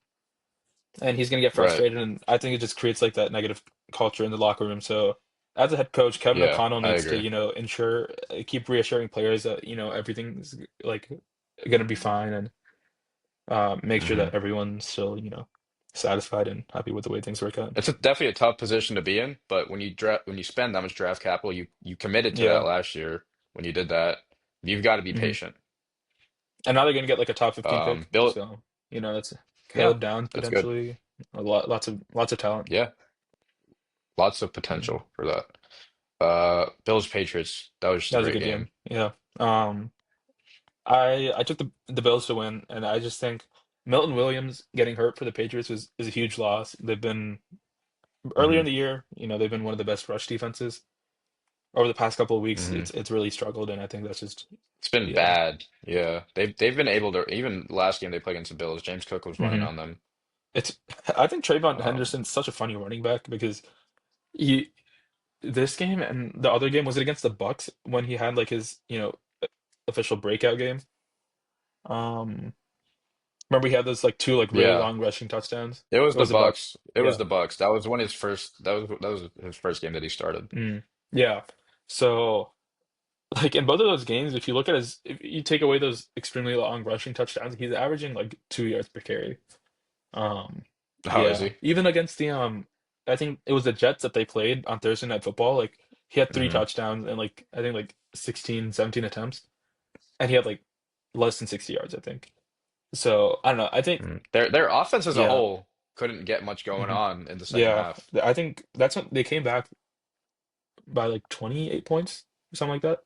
and he's gonna get Right. frustrated. And I think it just creates like that negative culture in the locker room. So as a head coach, Kevin Yeah, O'Connell I needs to, agree. ensure, keep reassuring players that, everything's like gonna be fine and make sure Hmm. that everyone's still, satisfied and happy with the way things work out. It's definitely a tough position to be in, but when you spend that much draft capital, you committed to that Yeah. last year when you did that. You've got to be hmm patient. And now they're gonna get like a top 15 pick. Bill, So, that's yeah, Caleb Downs that's good. potentially. Lots of talent. Yeah, lots of Mhm. potential for that. Bills Patriots. That was just That a was a great good game. game. Yeah. I took the Bills to win, and I just think Milton Williams getting hurt for the Patriots is a huge loss. They've been earlier in Hmm. the year, they've been one of the best rush defenses. Over the past couple of weeks, Hmm. it's really struggled, and I think that's just It's been yeah. bad. Yeah, they've been able to even last game they played against the Bills. James Cook was running hmm on them. It's I think Trayvon Um, Henderson's such a funny running back because he this game and the other game was it against the Bucks when he had like his official breakout game. Um, Remember he had those like two like really yeah, long rushing touchdowns. it was It the was the Bucks. Bucks. It was Yeah. the Bucks. That was when his first. That was his first game that he started. Yeah. So, like in both of those games, if you look at if you take away those extremely long rushing touchdowns, he's averaging like 2 yards per carry. Um, How is yeah. he? Even against I think it was the Jets that they played on Thursday Night Football. Like he had three Hmm. touchdowns and like I think like 16, 17 attempts, and he had like less than 60 yards, I think. So I don't know. I think Their offense as a yeah, whole couldn't get much going hmm on in the second yeah. half. I think that's when they came back by like 28 points or something like that.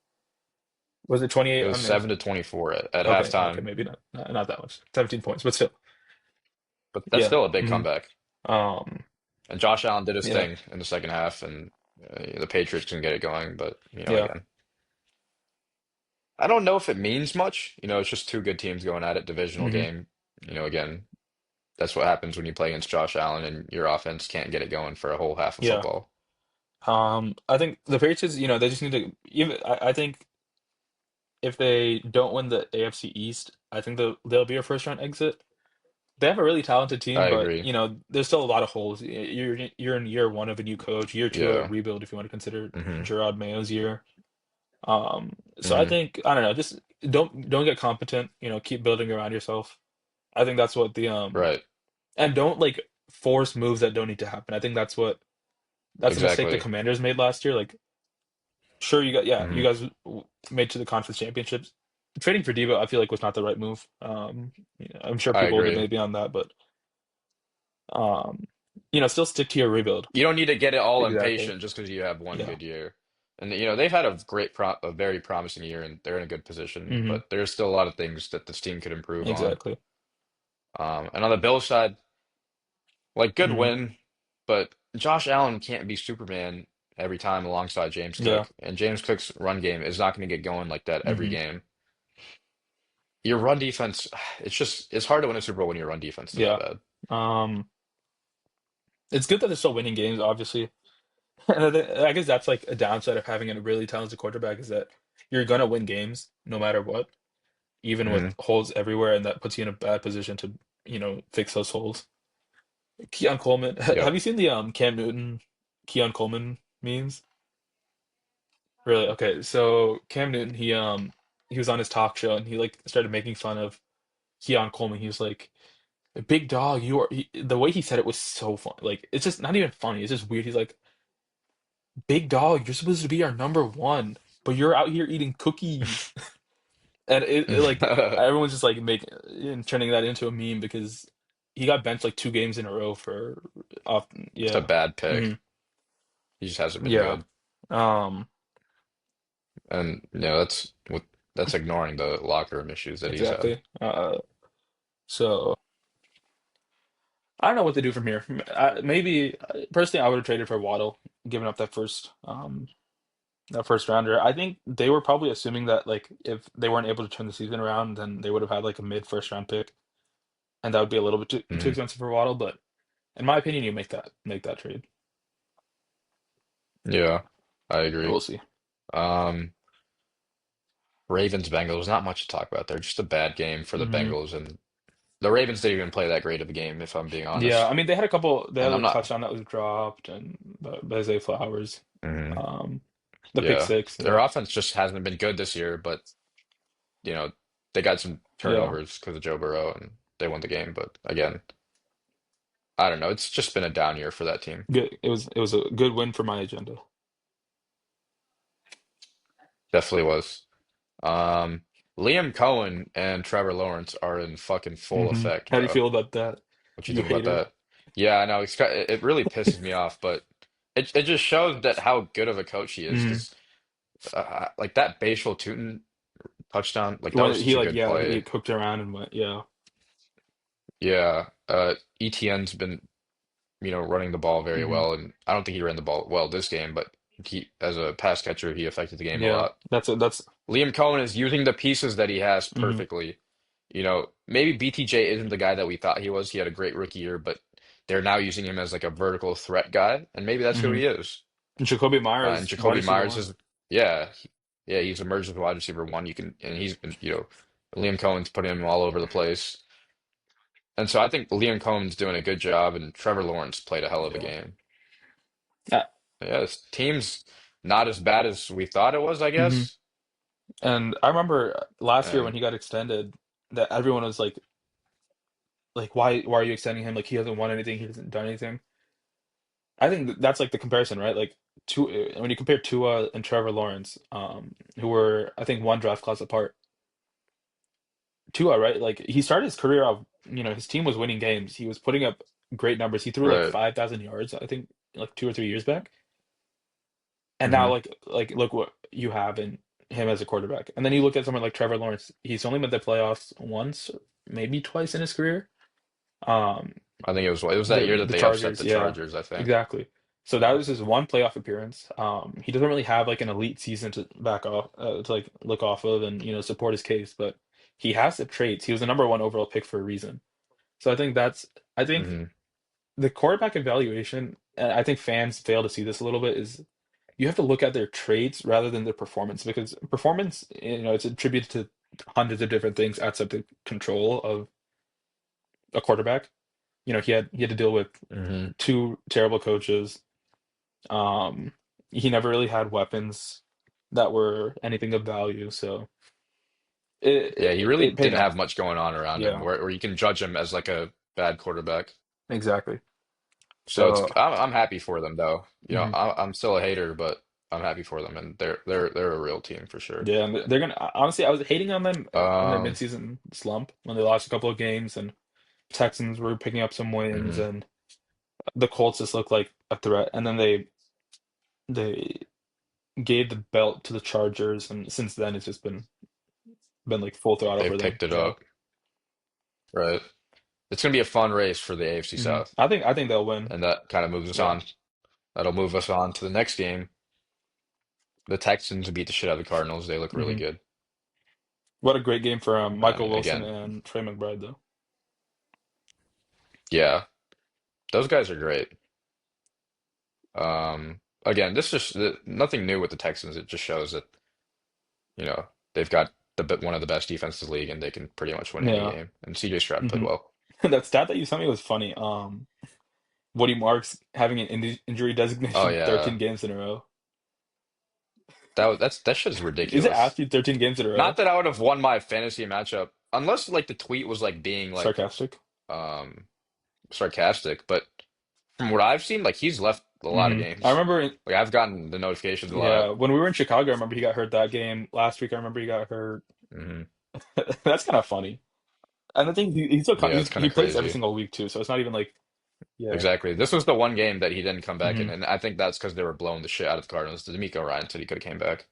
Was it It 28 was on the? 7-24 at Okay, okay, halftime, maybe not that much. 17 points, but still, but that's yeah. still a big hmm comeback. Um, And Josh Allen did his yeah, thing in the second half, and the Patriots can get it going. But yeah. again, I don't know if it means much. It's just two good teams going at it, divisional hmm game. Again, that's what happens when you play against Josh Allen and your offense can't get it going for a whole half of Yeah. football. I think the Patriots, they just need to even I think if they don't win the AFC East, I think they'll be a first round exit. They have a really talented team, I but agree. there's still a lot of holes. You're in year one of a new coach, year two of a Yeah. rebuild if you want to consider hmm Gerard Mayo's year. So I hmm think I don't know, just don't get competent, keep building around yourself. I think that's what the Right. and don't like force moves that don't need to happen. I think that's a mistake the Exactly. Commanders made last year. Like sure you hmm guys made to the conference championships. Trading for Debo, I feel like was not the right move. I'm sure I people will agree. debate me on that, but um, still stick to your rebuild. You don't need to get it all Exactly. impatient just because you have one Yeah. good year. And they've had a very promising year, and they're in a good position. hmm But there's still a lot of things that this team could improve on. Exactly. And on the Bills side, like good hmm win, but Josh Allen can't be Superman every time alongside James Yeah. Cook. And James Cook's run game is not going to get going like that every hmm game. Your run defense, it's hard to win a Super Bowl when your run defense is that Yeah. bad. Um, it's good that they're still winning games, obviously. And I guess that's like a downside of having a really talented quarterback is that you're gonna win games no matter what, even with hmm holes everywhere, and that puts you in a bad position to, fix those holes. Keon Coleman, have Yep. you seen the Cam Newton, Keon Coleman memes? Really? Okay, so Cam Newton, he was on his talk show and he like started making fun of Keon Coleman. He was like, "Big dog, the way he said it was so fun. Like it's just not even funny. It's just weird. He's like, "Big dog, you're supposed to be our number one, but you're out here eating cookies." And like everyone's just like making and turning that into a meme because he got benched like 2 games in a row for often. It's a Yeah. bad hmm pick. He just hasn't been Yeah. good. Um, And that's ignoring the locker room issues that he's had. exactly. So I don't know what to do from here. Maybe personally, I would have traded for Waddle, given up that first rounder. I think they were probably assuming that like if they weren't able to turn the season around, then they would have had like a mid first round pick, and that would be a little bit too hmm expensive for Waddle. But in my opinion, you make that trade. Yeah, I We'll agree. see. Um, Ravens Bengals, not much to talk about there. Just a bad game for the hmm Bengals, and the Ravens didn't even play that great of a game, if I'm being Yeah, I honest. mean they had a couple. They had And I'm a not. touchdown that was dropped, and by Zay Flowers, Mhm. um, the pick Yeah, six. their Yeah, offense just hasn't been good this year, but you know they got some yeah. turnovers because of Joe Burrow, and they won the game. But again, I don't know. It's just been a down year for that team. Good. It was a good win for my agenda. Definitely was. Um, Liam Cohen and Trevor Lawrence are in fucking full effect, How do you bro. feel about that? What you You think about hater. that? Yeah, I know. It really pisses me off, but it just shows that how good of a coach he is. Mm. Because like that Bashal Tutin touchdown, like that When was he such a like good yeah he play. cooked around and went yeah Yeah, ETN's been running the ball very hmm well, and I don't think he ran the ball well this game, but he as a pass catcher he affected the game a yeah lot. that's Liam Cohen is using the pieces that he has hmm perfectly. Maybe BTJ isn't the guy that we thought he was. He had a great rookie year, but they're now using him as like a vertical threat guy, and maybe that's who hmm he is. and Jacoby And Myers wide Jacoby receiver Myers one. is, yeah, yeah, he's emerged as a wide receiver one. And he's been, Liam Cohen's putting him all over the place. And so I think Liam Cohen's doing a good job, and Trevor Lawrence played a hell of a Yeah. game. Yeah. Yeah, this team's not as bad as we thought it was, I hmm guess. And I remember last year when And he got extended, that everyone was like why are you extending him? Like he hasn't won anything, he hasn't done anything. I think that's like the comparison, right? Like when you compare Tua and Trevor Lawrence, who were I think one draft class apart. Tua, right? Like he started his career off, his team was winning games. He was putting up great numbers. He threw like Right. 5,000 yards, I think, like 2 or 3 years back. And now Hmm. like look what you have in him as a quarterback. And then you look at someone like Trevor Lawrence. He's only made the playoffs once, maybe twice in his career. Um, I think it was that the year that the they upset Chargers, the yeah, Chargers, I think. exactly. So that was his one playoff appearance. He doesn't really have like an elite season to back off to like look off of and support his case, but he has the traits. He was the number one overall pick for a reason. So I think Hmm. the quarterback evaluation, and I think fans fail to see this a little bit, is you have to look at their traits rather than their performance because performance, it's attributed to hundreds of different things outside the control of a quarterback. He had to deal with Hmm. two terrible coaches. Um, he never really had weapons that were anything of value, so it Yeah, he it, really it paid didn't have off. much going on around him Yeah, where you can judge him as like a bad quarterback. exactly. So So, I'm happy for them though. mhm. I'm still a hater, but I'm happy for them, and they're a real team for sure. Yeah, and they're gonna honestly. I was hating on them in their Um, midseason slump when they lost a couple of games, and Texans were picking up some wins, mhm. and the Colts just looked like a threat. And then they gave the belt to the Chargers, and since then it's just been like full throttle They've for them. picked it Yeah. up, right? It's gonna be a fun race for the AFC South, I think they'll win. and that kind of moves us Yeah. on. That'll move us on to the next game. The Texans beat the shit out of the Cardinals. They look really hmm good. What a great game for Michael And Wilson again, and Trey McBride, though. yeah, those guys are great. Again, this just nothing new with the Texans. It just shows that, they've got one of the best defenses in the league, and they can pretty much win any Yeah. game. And CJ Stroud played hmm well. That stat that you sent me was funny. Woody Marks having an injury Oh designation yeah, 13 games in a row. that shit is Is it ridiculous. after 13 games in a Not row? that I would have won my fantasy matchup unless like the tweet was like being like Sarcastic. um sarcastic, but from what I've seen, like he's left a lot of I games. remember, Like I've gotten the notifications a lot. yeah, when we were in Chicago, I remember he got hurt that game. Last week, I remember he got hurt. Hmm. That's kind of funny. And I think he still Yeah, it's kind he of plays every crazy. single week too, so it's not even like, yeah. Exactly. This was the one game that he didn't come back in, hmm and I think that's because they were blowing the shit out of the Cardinals. D'Amico Ryan said he could have came back.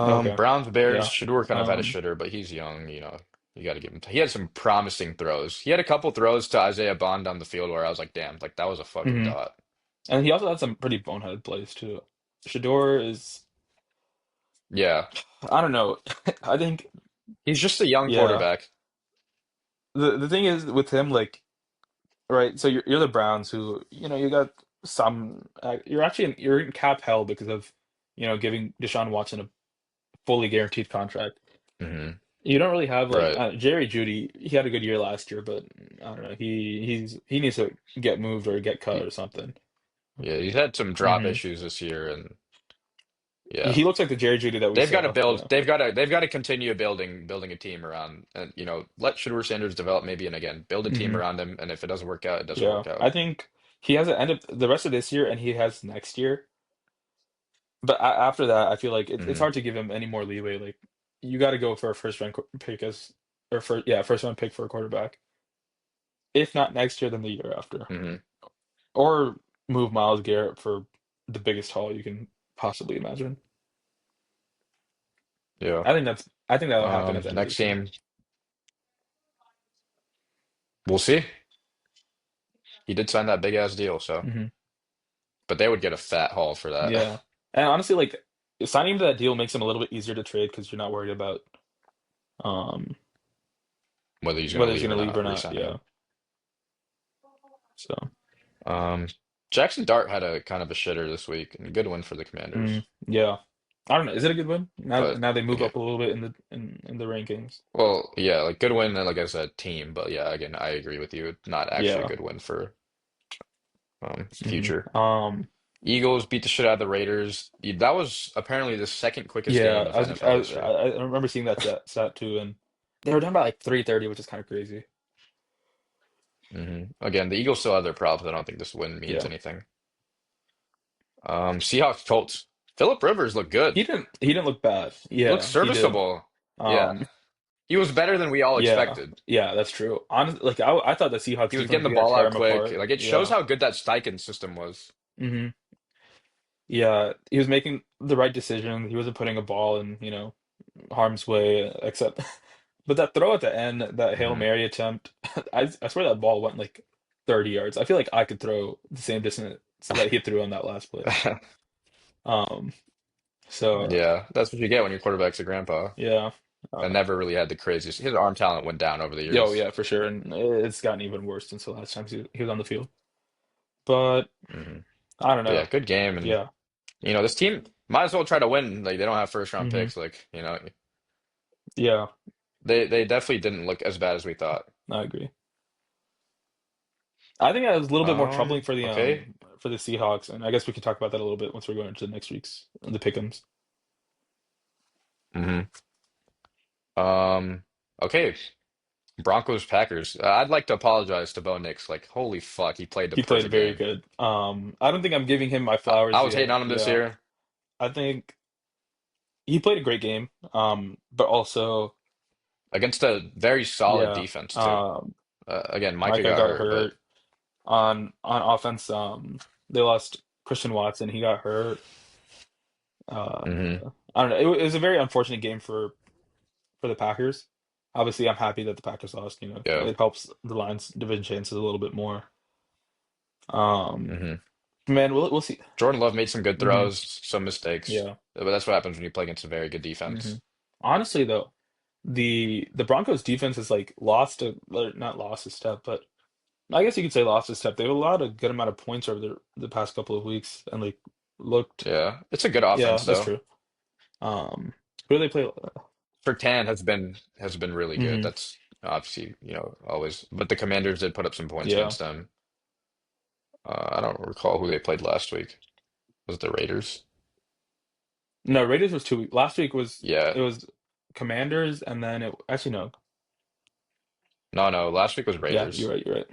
Okay. Browns, Bears, Yeah. Shador kind of had a Um, shitter, but he's young, you got to give him. He had some promising throws. He had a couple throws to Isaiah Bond down the field where I was like, damn, like that was a fucking mhm. dot. And he also had some pretty boneheaded plays too. Shador is, Yeah, I don't know. I think, he's just a young yeah. quarterback. The thing is with him, like, right? So you're the Browns, who you got some. You're in cap hell because of giving Deshaun Watson a fully guaranteed contract. Hmm. You don't really have like Right. Jerry Judy. He had a good year last year, but I don't know. He needs to get moved or get cut He- or something. Yeah, he's had some drop hmm issues this year, and yeah, He looks like the Jerry Judy that we they've got to saw. build. Yeah. They've got to continue building a team around, and let Shador Sanders develop maybe, and again, build a team hmm around him. And if it doesn't work out, it doesn't Yeah. work out. I think he has an end of the rest of this year, and he has next year. But after that, I feel like it's Hmm. hard to give him any more leeway. Like you got to go for a first round pick or first round pick for a quarterback. If not next year, then the year after, Hmm. or move Miles Garrett for the biggest haul you can possibly imagine. Yeah. I think that'll happen at the end of the Next season. game, we'll see. He did sign that big ass deal, so hmm but they would get a fat haul for that. Yeah, and honestly, like signing him to that deal makes him a little bit easier to trade because you're not worried about um Whether he's going to whether he's leave gonna or leave or not, not. re-signing Yeah. him. So Um, Jackson Dart had a kind of a shitter this week, and a good win for the Commanders. yeah, I don't know. Is it a good win? Now But now they move again, up a little bit in the rankings. well, yeah, like good win, and like I said, team. But yeah, again, I agree with you. Not actually a Yeah. good win for hmm future. Um. Eagles beat the shit out of the Raiders. That was apparently the second quickest Yeah. game of NFL history. I remember seeing that stat too, and they were done by like 3:30, which is kind of crazy. Again, the Eagles still have their problems. I don't think this win means Yeah. anything. Seahawks, Colts. Philip Rivers looked good. He didn't look bad. He looks Yeah, he did. serviceable. Um. Yeah. He was better than we all Yeah, expected. yeah, that's true. Honestly, like I thought the Seahawks He was defense getting the was gonna ball tear out him quick. apart. Like it shows Yeah. how good that Steichen system was. Hmm. Yeah, he was making the right decision. He wasn't putting a ball in, harm's way, except, but that throw at the end, that Hail Hmm Mary attempt, I swear that ball went like 30 yards. I feel like I could throw the same distance that he threw on that last play. Um, so Yeah, that's what you get when your quarterback's a grandpa. yeah. And Uh, never really had the craziest. His arm talent went down over the yo, years. yeah, for sure. And it's gotten even worse since the last time he was on the field. But Hmm I don't But know. yeah, good game. And Yeah. this team might as well try to win. Like they don't have first round Hmm. picks. Like Yeah, they definitely didn't look as bad as we thought. I agree. I think that was a little bit more troubling Okay. for the Seahawks, and I guess we could talk about that a little bit once we're going into next week's the pick'ems. hmm Um, okay. Broncos Packers. I'd like to apologize to Bo Nix. Like, holy fuck, he played the He played perfect very game. good. I don't think I'm giving him my I flowers was hating yet. on him this Yeah, year. I think he played a great game. But also, Against a very solid yeah, defense too. Again, Micah Micah got got hurt, but hurt on offense. They lost Christian Watson. He got hurt. Uh, hmm I don't know. It was a very unfortunate game for the Packers. Obviously, I'm happy that the Packers lost. yeah. It helps the Lions' division chances a little bit more. Um, hmm man, we'll see. Jordan Love made some good Hmm. throws, some mistakes, Yeah. but that's what happens when you play against a very good Hmm. defense. Honestly, though, the Broncos defense has like lost or not lost a step, but I guess you could say lost a step. They've allowed a good amount of points over the past couple of weeks, and like looked. Yeah, it's a good Yeah, offense that's though. true. Who do they play? Sertan has been really good. Hmm. That's obviously, always. But the Commanders did put up some points Yeah. against them. I don't recall who they played last week. Was it the Raiders? No, Raiders was 2 weeks. Last week Yeah. it was Commanders, and then it actually no. No, no, last week was Yeah, Raiders. you're right. You're right.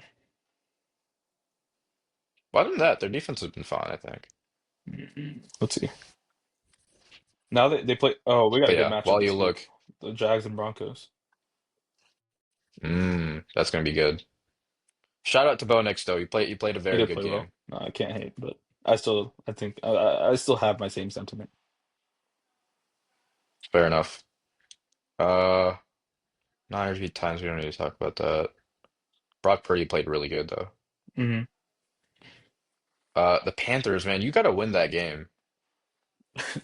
But other than that, their defense has been fine, I think. Let's see. Now they play. Oh, we got a But good yeah, matchup while you this week. look, The Jags and Broncos. that's gonna be good. Shout out to Bo Nix though. You played a He very did good play well. game. No, I can't hate, but I think I still have my same sentiment. Fair enough. Uh, Niners beat Titans. We don't need to talk about that. Brock Purdy played really good though. Hmm. The Panthers, man, you got to win that game.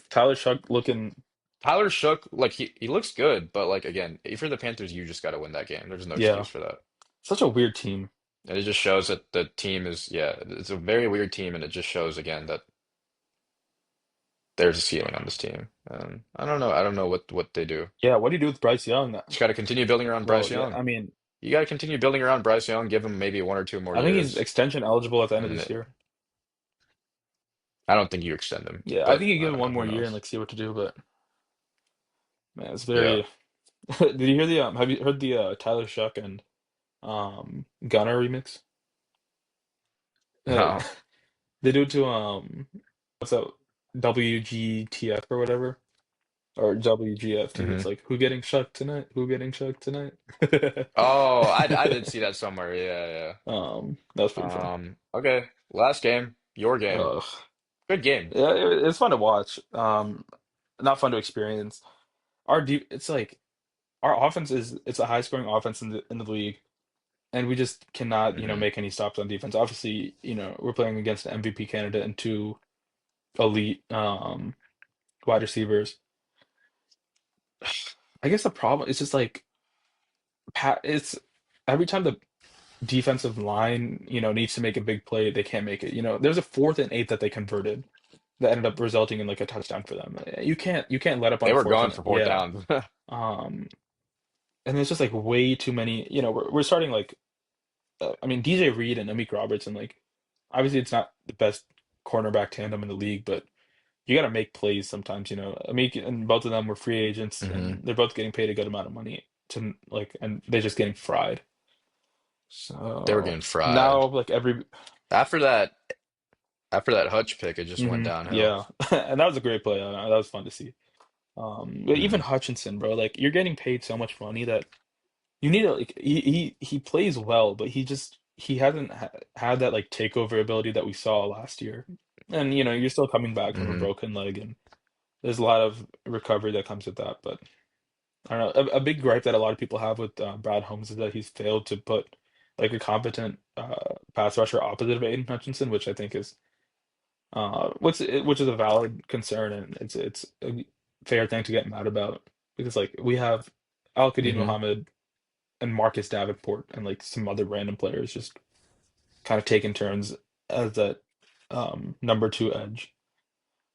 Tyler Shuck looking, Tyler Shook, like he looks good, but like again, if you're the Panthers, you just got to win that game. There's no yeah, excuse for that. such a weird team. And it just shows that the team is, yeah, it's a very weird team, and it just shows again that there's a ceiling on this team. I don't know what they do. Yeah, what do you do with Bryce Young? Just got to continue building around Well, Bryce yeah, Young. I mean, You got to continue building around Bryce Young. Give him maybe 1 or 2 more I think he's years, extension eligible at the end of and this year. I don't think you extend him, Yeah, I but think you I give him don't know. one Who more year and knows? like see what to do. But man, it's Yeah. very. Did you hear the Have you heard the Tyler Shuck and Gunner remix? Uh, No. they do it to what's that, WGTF or whatever, or WGFT. hmm It's like who getting shucked tonight? Who getting shucked tonight? Oh, I did see that somewhere. Yeah, That was pretty yeah. funny. Okay. Last game, your game. Ugh. Good game. Yeah, it's fun to watch. Not fun to experience. It's like our offense is it's a high scoring offense in the league, and we just cannot hmm make any stops on defense. Obviously, we're playing against an MVP candidate and two elite wide receivers. I guess the problem is just like it's every time the defensive line, needs to make a big play, they can't make it. There's a 4th and 8 that they converted that ended up resulting in like a touchdown for them. You can't let up on They a were fourth going and for fourth yeah. down. Um, and there's just like way too many. We're starting like I mean DJ Reed and Amik Robertson. Like obviously it's not the best cornerback tandem in the league, but you got to make plays sometimes. Amik and both of them were free agents, hmm and they're both getting paid a good amount of money to like, and they're just getting fried. They were So getting fried. now, like every, After that, after that Hutch pick, it just went downhill. yeah, and that was a great play. That was fun to see. But even Mm, Hutchinson, bro, like you're getting paid so much money that you need to like he plays well, but he hasn't had that like takeover ability that we saw last year. And you're still coming back from a hmm broken leg, and there's a lot of recovery that comes with that. But I don't know. A big gripe that a lot of people have with Brad Holmes is that he's failed to put like a competent pass rusher opposite of Aiden Hutchinson, which I think is which is a valid concern, and it's a fair thing to get mad about because like we have Al-Qadim hmm Muhammad and Marcus Davenport and like some other random players just kind of taking turns as that number two edge.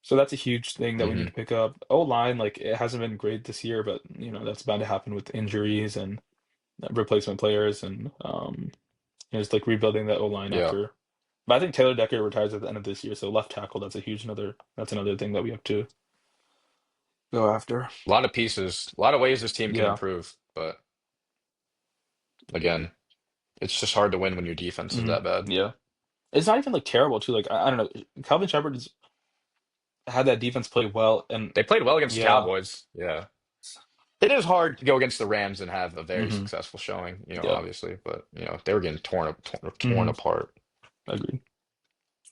So that's a huge thing that we need hmm to pick up. O-line, like it hasn't been great this year, but that's bound to happen with injuries and replacement players and just like rebuilding that O-line Yeah. after. But I think Taylor Decker retires at the end of this year, so left tackle, that's another thing that we have to go after. A lot of pieces, a lot of ways this team can Yeah. improve, but again, it's just hard to win when your defense is hmm that bad. Yeah. It's not even like terrible too. Like I don't know. Calvin Shepard's had that defense play well, and They played well against the yeah. Cowboys. Yeah. It is hard to go against the Rams and have a very hmm successful showing, Yeah. obviously, but they were getting torn hmm apart. Agreed.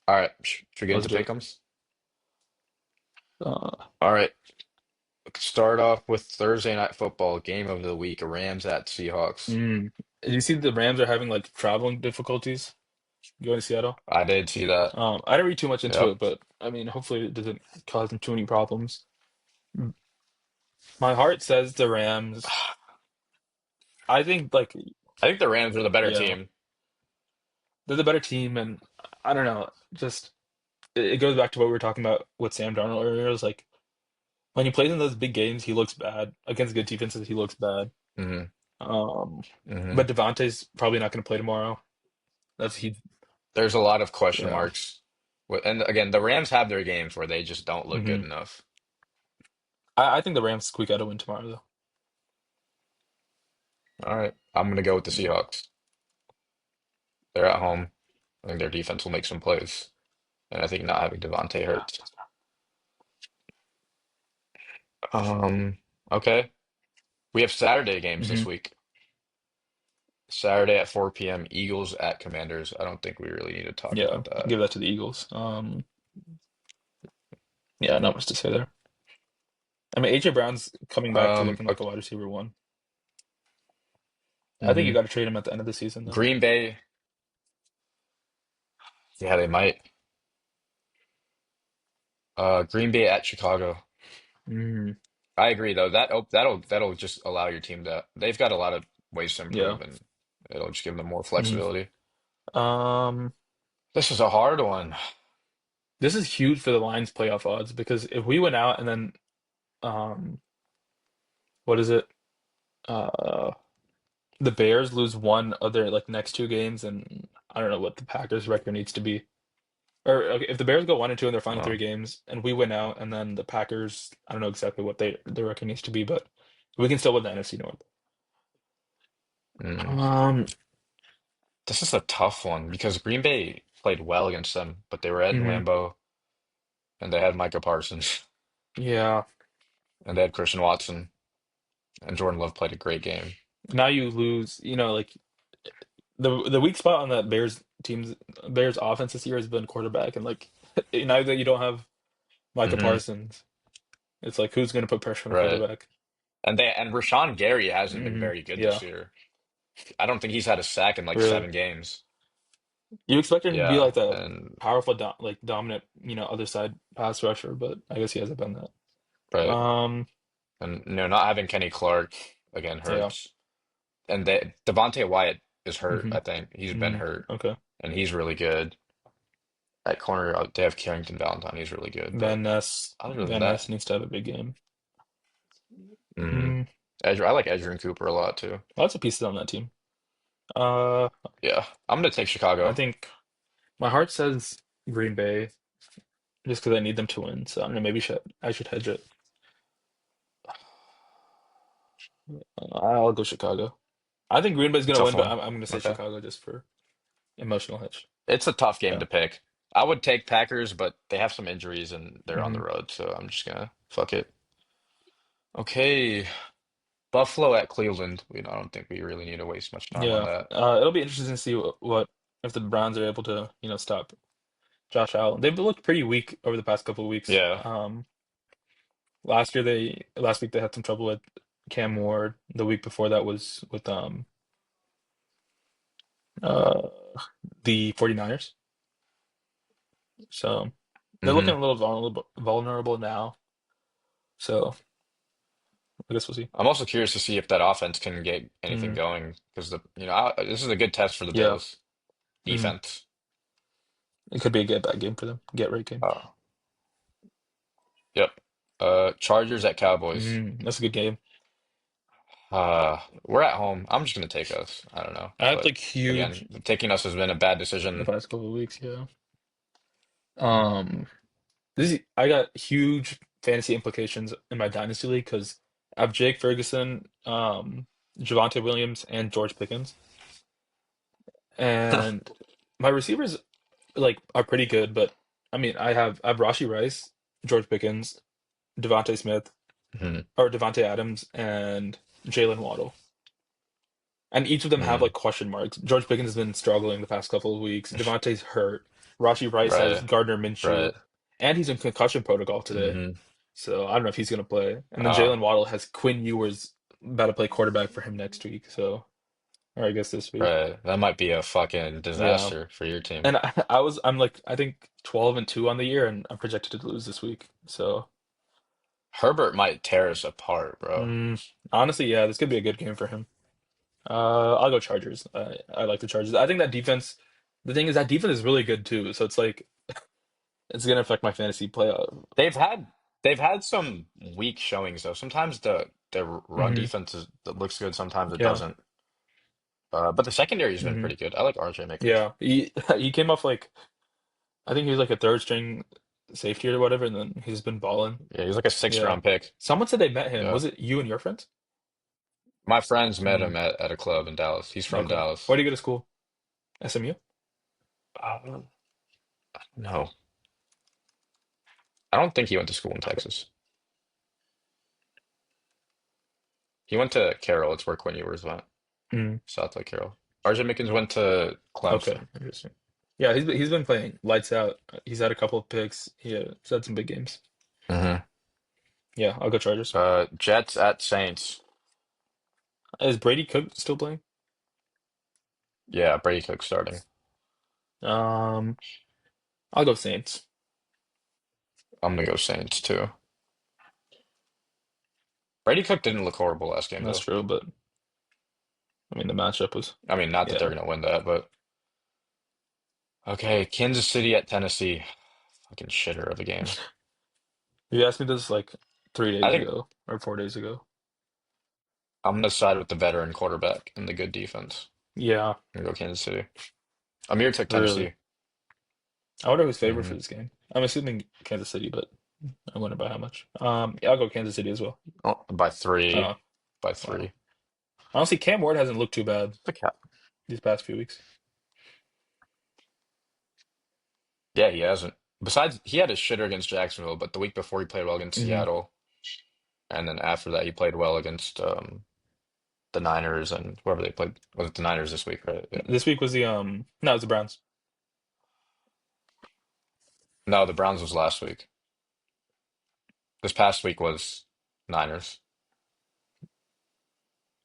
All right, should we get Let's into do it. pick'ems? Uh, All right, start off with Thursday night football game of the week, Rams at Seahawks. Did you see the Rams are having like traveling difficulties going to Seattle? I did see that. I didn't read too much into Yep. it, but I mean, hopefully it doesn't cause them too many problems. Mm. My heart says the Rams. I think like I think the Rams are the better yeah, team. they're the better team, and I don't know. Just it goes back to what we were talking about with Sam Darnold earlier. It was like when he plays in those big games, he looks bad against good defenses. He looks bad. hmm Um, hmm but Devontae's probably not going to play tomorrow. That's he. There's a lot of question Yeah. marks. And again, the Rams have their games where they just don't look good hmm enough. I think the Rams squeak out a win tomorrow, though. All right, I'm gonna go with the Yeah. Seahawks. They're at home. I think their defense will make some plays, and I think not having Devontae Yeah. hurts. Okay. We have Saturday games this hmm week. Saturday at 4 p.m. Eagles at Commanders. I don't think we really need to talk Yeah. about that. Give that to the Eagles. Yeah, not much to say there. I mean, AJ Brown's coming back to looking like a Okay. wide receiver one. I think you hmm got to trade him at the end of the season, though. Green Bay. Yeah, they might. Green Bay at Chicago. Mm, I agree though. That'll just allow your team to. They've got a lot of ways to yeah. improve, and it'll just give them more hmm flexibility. Um, This is a hard one. this is huge for the Lions playoff odds because if we went out and then um, what is it? Uh, the Bears lose one of their like next two games, and I don't know what the Packers record needs to be. Or okay, if the Bears go 1-2 in their final three Oh, games, and we win out, and then the Packers, I don't know exactly what their record needs to be, but we can still win the NFC North. mm. Um, This is a tough one because Green Bay played well against them, but they were at mhm, Lambeau and they had Micah Parsons yeah. and they had Christian Watson and Jordan Love played a great game. Now you lose, like the weak spot on that Bears offense this year has been quarterback, and like now that you don't have Micah hmm Parsons, it's like who's going to put pressure on the Right. quarterback? And Rashawn Gary hasn't been very good Yeah, this year. I don't think he's had a sack in like really. 7 games. You expect him to be Yeah, like the and powerful, dominant, other side pass rusher, but I guess he hasn't been that. right. Um, And not having Kenny Clark again yeah. hurts. And Devontae Wyatt is hurt, hmm I think. He's been hmm hurt Okay. and he's really good. At corner, they have Carrington Valentine, he's really good. But other than Van Ness that, needs to have a big game. mm, Mm, I like Edgerrin Cooper a lot too. lots of pieces on that team. Uh, Yeah, I'm gonna take I Chicago. think my heart says Green Bay just because I need them to win. So I don't know. Maybe I should hedge it. I'll go Chicago. I think Green Bay's gonna Tough win, but one. I'm gonna say Okay. Chicago just for emotional hedge. It's a tough game Yeah. to pick. I would take Packers, but they have some injuries and they're on the hmm road, so I'm just gonna fuck it. Okay, Buffalo at Cleveland. I don't think we really need to waste much time on Yeah, that. it'll be interesting to see what if the Browns are able to, stop Josh Allen. They've looked pretty weak over the past couple of weeks. Yeah. Last week they had some trouble with Cam Ward. The week before that was with uh the 49ers. So they're looking hmm a little vulnerable now. So I guess we'll see. I'm also curious to see if that offense can get anything Mm, going because this is a good test for the yeah. Bills Mm. defense. It could be a get back game for them. Get right game. Uh, yep. Chargers at Cowboys. That's a good game. We're at home. I'm just gonna take us. I don't know, I have but like huge again, taking us has been a bad the decision. past couple of weeks, yeah. Um, I got huge fantasy implications in my dynasty league because I have Jake Ferguson, Javonte Williams, and George Pickens, and my receivers like are pretty good. But I mean, I have Rashi Rice, George Pickens, Devontae Smith, Mhm. or Devontae Adams, and Jalen Waddle. And each of them have Mm, like question marks. George Pickens has been struggling the past couple of weeks. Devontae's hurt. Rashi Rice has right, Gardner right. Minshew, and he's in concussion protocol today. hmm So I don't know if he's gonna play. And then Uh, Jalen Waddle has Quinn Ewers about to play quarterback for him next week. So, or I guess this week. right. That might be a fucking Yeah. disaster for your team. And I'm like I think 12-2 on the year, and I'm projected to lose this week. So, Herbert might tear us apart, bro. honestly, yeah, this could be a good game for him. I'll go Chargers. I like the Chargers. I think that defense. The thing is that defense is really good too. So it's like it's gonna affect my fantasy playoff. They've had they've had some weak showings though. Sometimes the run Hmm. defense that looks good, sometimes it Yeah. doesn't. But the secondary has been Hmm. pretty good. I like RJ Mickens. Yeah. He came off like I think he was like a third string safety or whatever, and then he's been balling. Yeah, he's like a sixth Yeah. round pick. Someone said they met him. Yeah. Was it you and your friends? My friends met Mm, him at a club in Dallas. He's from okay. Where Dallas. do you go to school? SMU? Uh, no, I don't think he went to school in Okay. Texas. He went to Carroll. It's where Quinn Ewers went. Mm, South Lake Carroll. RJ Mickens went to okay. Clemson. Interesting. Yeah, he's been playing lights out. He's had a couple of picks. He's had some big games. hmm Yeah, I'll go Chargers. Jets at Saints. Is Brady Cook still playing? Yeah, Brady Cook starting. Um, I'll go Saints. I'm gonna go Saints too. Brady Cook didn't look horrible last game That's though. true, but I mean the matchup was I mean, not that they're yeah. gonna win that, but okay. Kansas City at Tennessee. Fucking shitter of a game. You asked me this like three I days think ago or 4 days ago. I'm gonna side with the veteran quarterback and the good defense. Yeah, I'm gonna go Kansas City. Amir took really. Tennessee. I wonder who's favored for hmm this game. I'm assuming Kansas City, but I wonder by how much. Yeah, I'll go Kansas City as well. Oh, by three. Uh, By wow. three. Honestly, Cam Ward hasn't looked too bad The cap. these past few weeks. Yeah, he hasn't. Besides, he had a shitter against Jacksonville, but the week before he played well against Hmm. Seattle, and then after that he played well against the Niners and whoever they played. Was it the Niners this week, right? Yeah. This week was the no, it was the Browns. No, the Browns was last week. This past week was Niners.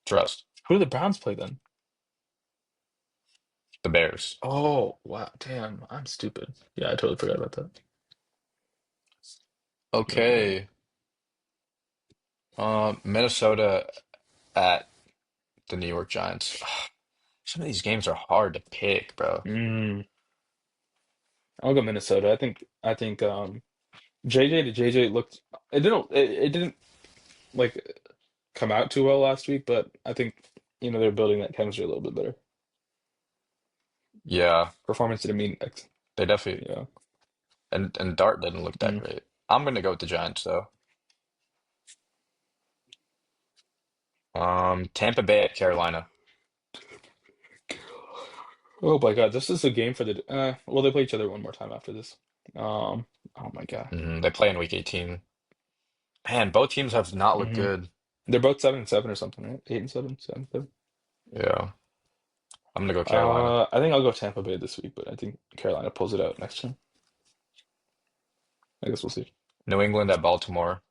Trust. Who did the Browns play then? The Bears. Oh, wow. Damn, I'm stupid. Yeah, I totally forgot about that. Yeah. Okay. Minnesota at the New York Giants. Some of these games are hard to pick, bro. Mm, I'll go Minnesota. I think JJ to JJ looked it didn't like come out too well last week, but I think they're building that chemistry a little bit better. Yeah, Performance didn't mean X. they definitely Yeah. and Dart didn't look that Mm. great. I'm gonna go with the Giants though. Tampa Bay at Carolina. Oh my God, this is a game for the well, they play each other one more time after this. Oh my God. They play in week 18. Man, both teams have not looked Hmm. good. They're both 7-7 or something, right? 8-7, 7-7. Yeah, I'm gonna go Carolina. I think I'll go Tampa Bay this week, but I think Carolina pulls it out next time. I guess we'll see. New England at Baltimore.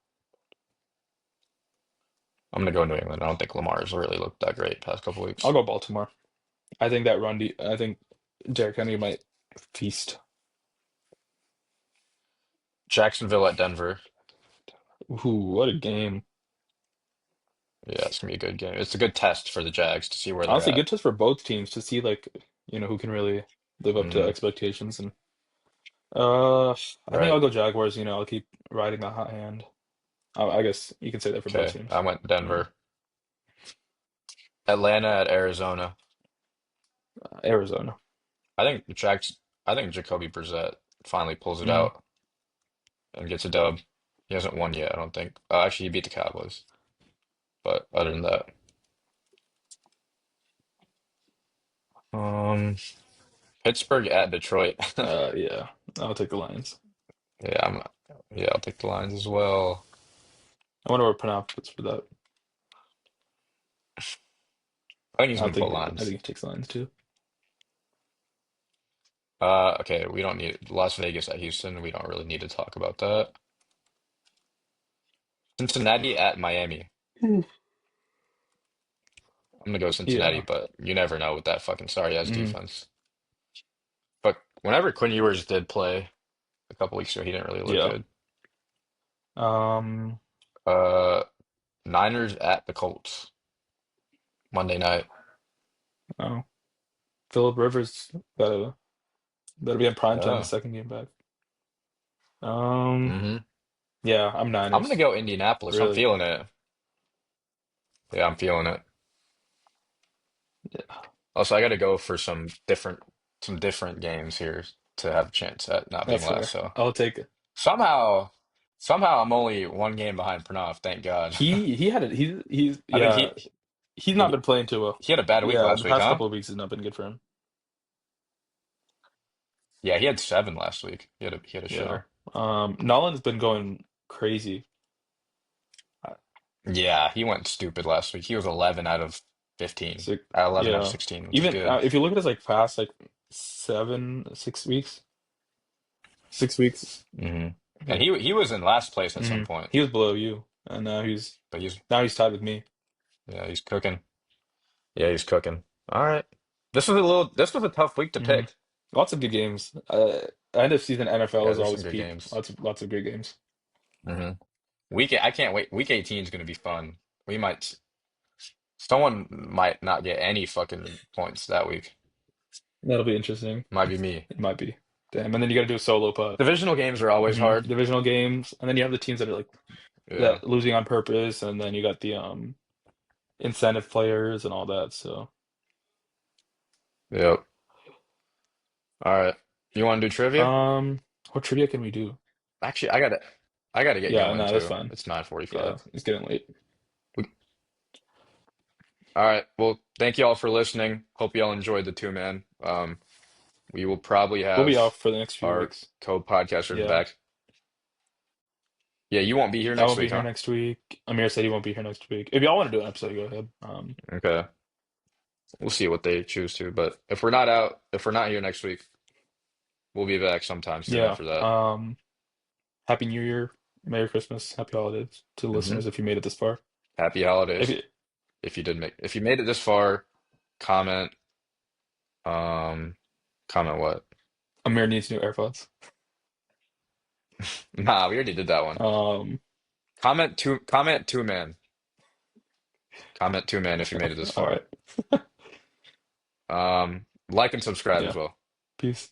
I'm gonna go New England. I don't think Lamar's really looked that great past couple I'll weeks. go Baltimore. I think Derrick Henry might feast. Jacksonville at Denver. Ooh, what a game. Yeah, it's gonna be a good game. It's a good test for the Jags to see where they're Honestly, at. good test for both teams to see like, who can really live up to Hmm. expectations. And uh I think Right. I'll go Jaguars, I'll keep riding the hot hand. I guess you can say that for both Okay. I teams. went Yeah. Denver. Atlanta at Arizona. Arizona. I think the Jags. I think Jacoby Brissett finally pulls it Mm. out and gets a dub. He hasn't won yet, I don't think. Actually, he beat the Cowboys. But other than that, um, Pittsburgh at Detroit. Yeah, I'll take the Lions. Yeah, yeah, I'll take the Lions as well. I wonder where Panam puts for that. I think he's I gonna put think I Lions. think he takes Lions too. Okay, we don't need Las Vegas at Houston. We don't really need to talk about that. Cincinnati at Miami. Mm. I'm gonna go Cincinnati, Yeah. but you never know with that fucking sorry ass Mm. defense. But whenever Quinn Ewers did play a couple weeks ago, he didn't really look Yeah. good. Um. Uh, Niners at the Colts Monday night. Oh, Philip Rivers better be in prime time the Oh. second game back. Um. Hmm. Yeah, I'm I'm gonna Niners. go Indianapolis. I'm Really. feeling it. Yeah, I'm feeling it. Yeah, Also, I got to go for some different games here to have a chance at not being that's last. fair. So I'll take it. somehow, somehow I'm only one game behind Pranav. Thank God. He had it. He's I think yeah. He's not he been playing too well. he had a bad week Yeah, the last week, past huh? couple of weeks has not been good for him. Yeah, he had 7 last week. He had a Yeah. shitter. Nolan's been going crazy. Uh, Yeah, he went stupid last week. He was 11 out of 15, So 11 out of yeah. 16, which is Even good. if you look at his like past like 6 weeks, 6 weeks. Hmm. And Yeah. he was in last place at some point, He was below you, and but now he's tied with me. yeah, he's cooking. Yeah, he's cooking. All right. This was a tough week to Hmm. pick. Lots of good games. End of season NFL Yeah, is there's some always good peak. games. Lots of great games. Hmm. I can't wait. Week 18 is going to be fun. Someone might not get any fucking points that week. That'll be interesting. Might be me. It might be. Damn. And then you got to do a solo putt. Divisional games are always hard. Divisional games, and then you have the teams that are like Yeah. that losing on purpose, and then you got the incentive players and all that. So Yep. All right. You want to do trivia? what trivia can we do? Actually, I gotta get Yeah, going no, that's too. fine. It's Yeah, 9:45. it's getting late. All right. Well, thank you all for listening. Hope you all enjoyed the two man. We will probably We'll be have off for the next few our weeks. co-podcasters Yeah, back. Yeah, you won't be here I next won't be week, here huh? next week. Amir said he won't be here next week. If y'all want to do an episode, go ahead. Okay. We'll see what they choose to, but if we're not here next week, we'll be back sometime soon Yeah. after that. Happy New Year, Merry Christmas, Happy Holidays to the Hmm. listeners if you made it this far. Happy If holidays. you, If you made it this far, comment, um, comment what? Amir needs new AirPods. Nah, we already did that one. Um, Comment two man. Comment two man if you made it this all far. right. Like and subscribe as Yeah. well. Peace.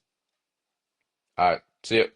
All right. See you.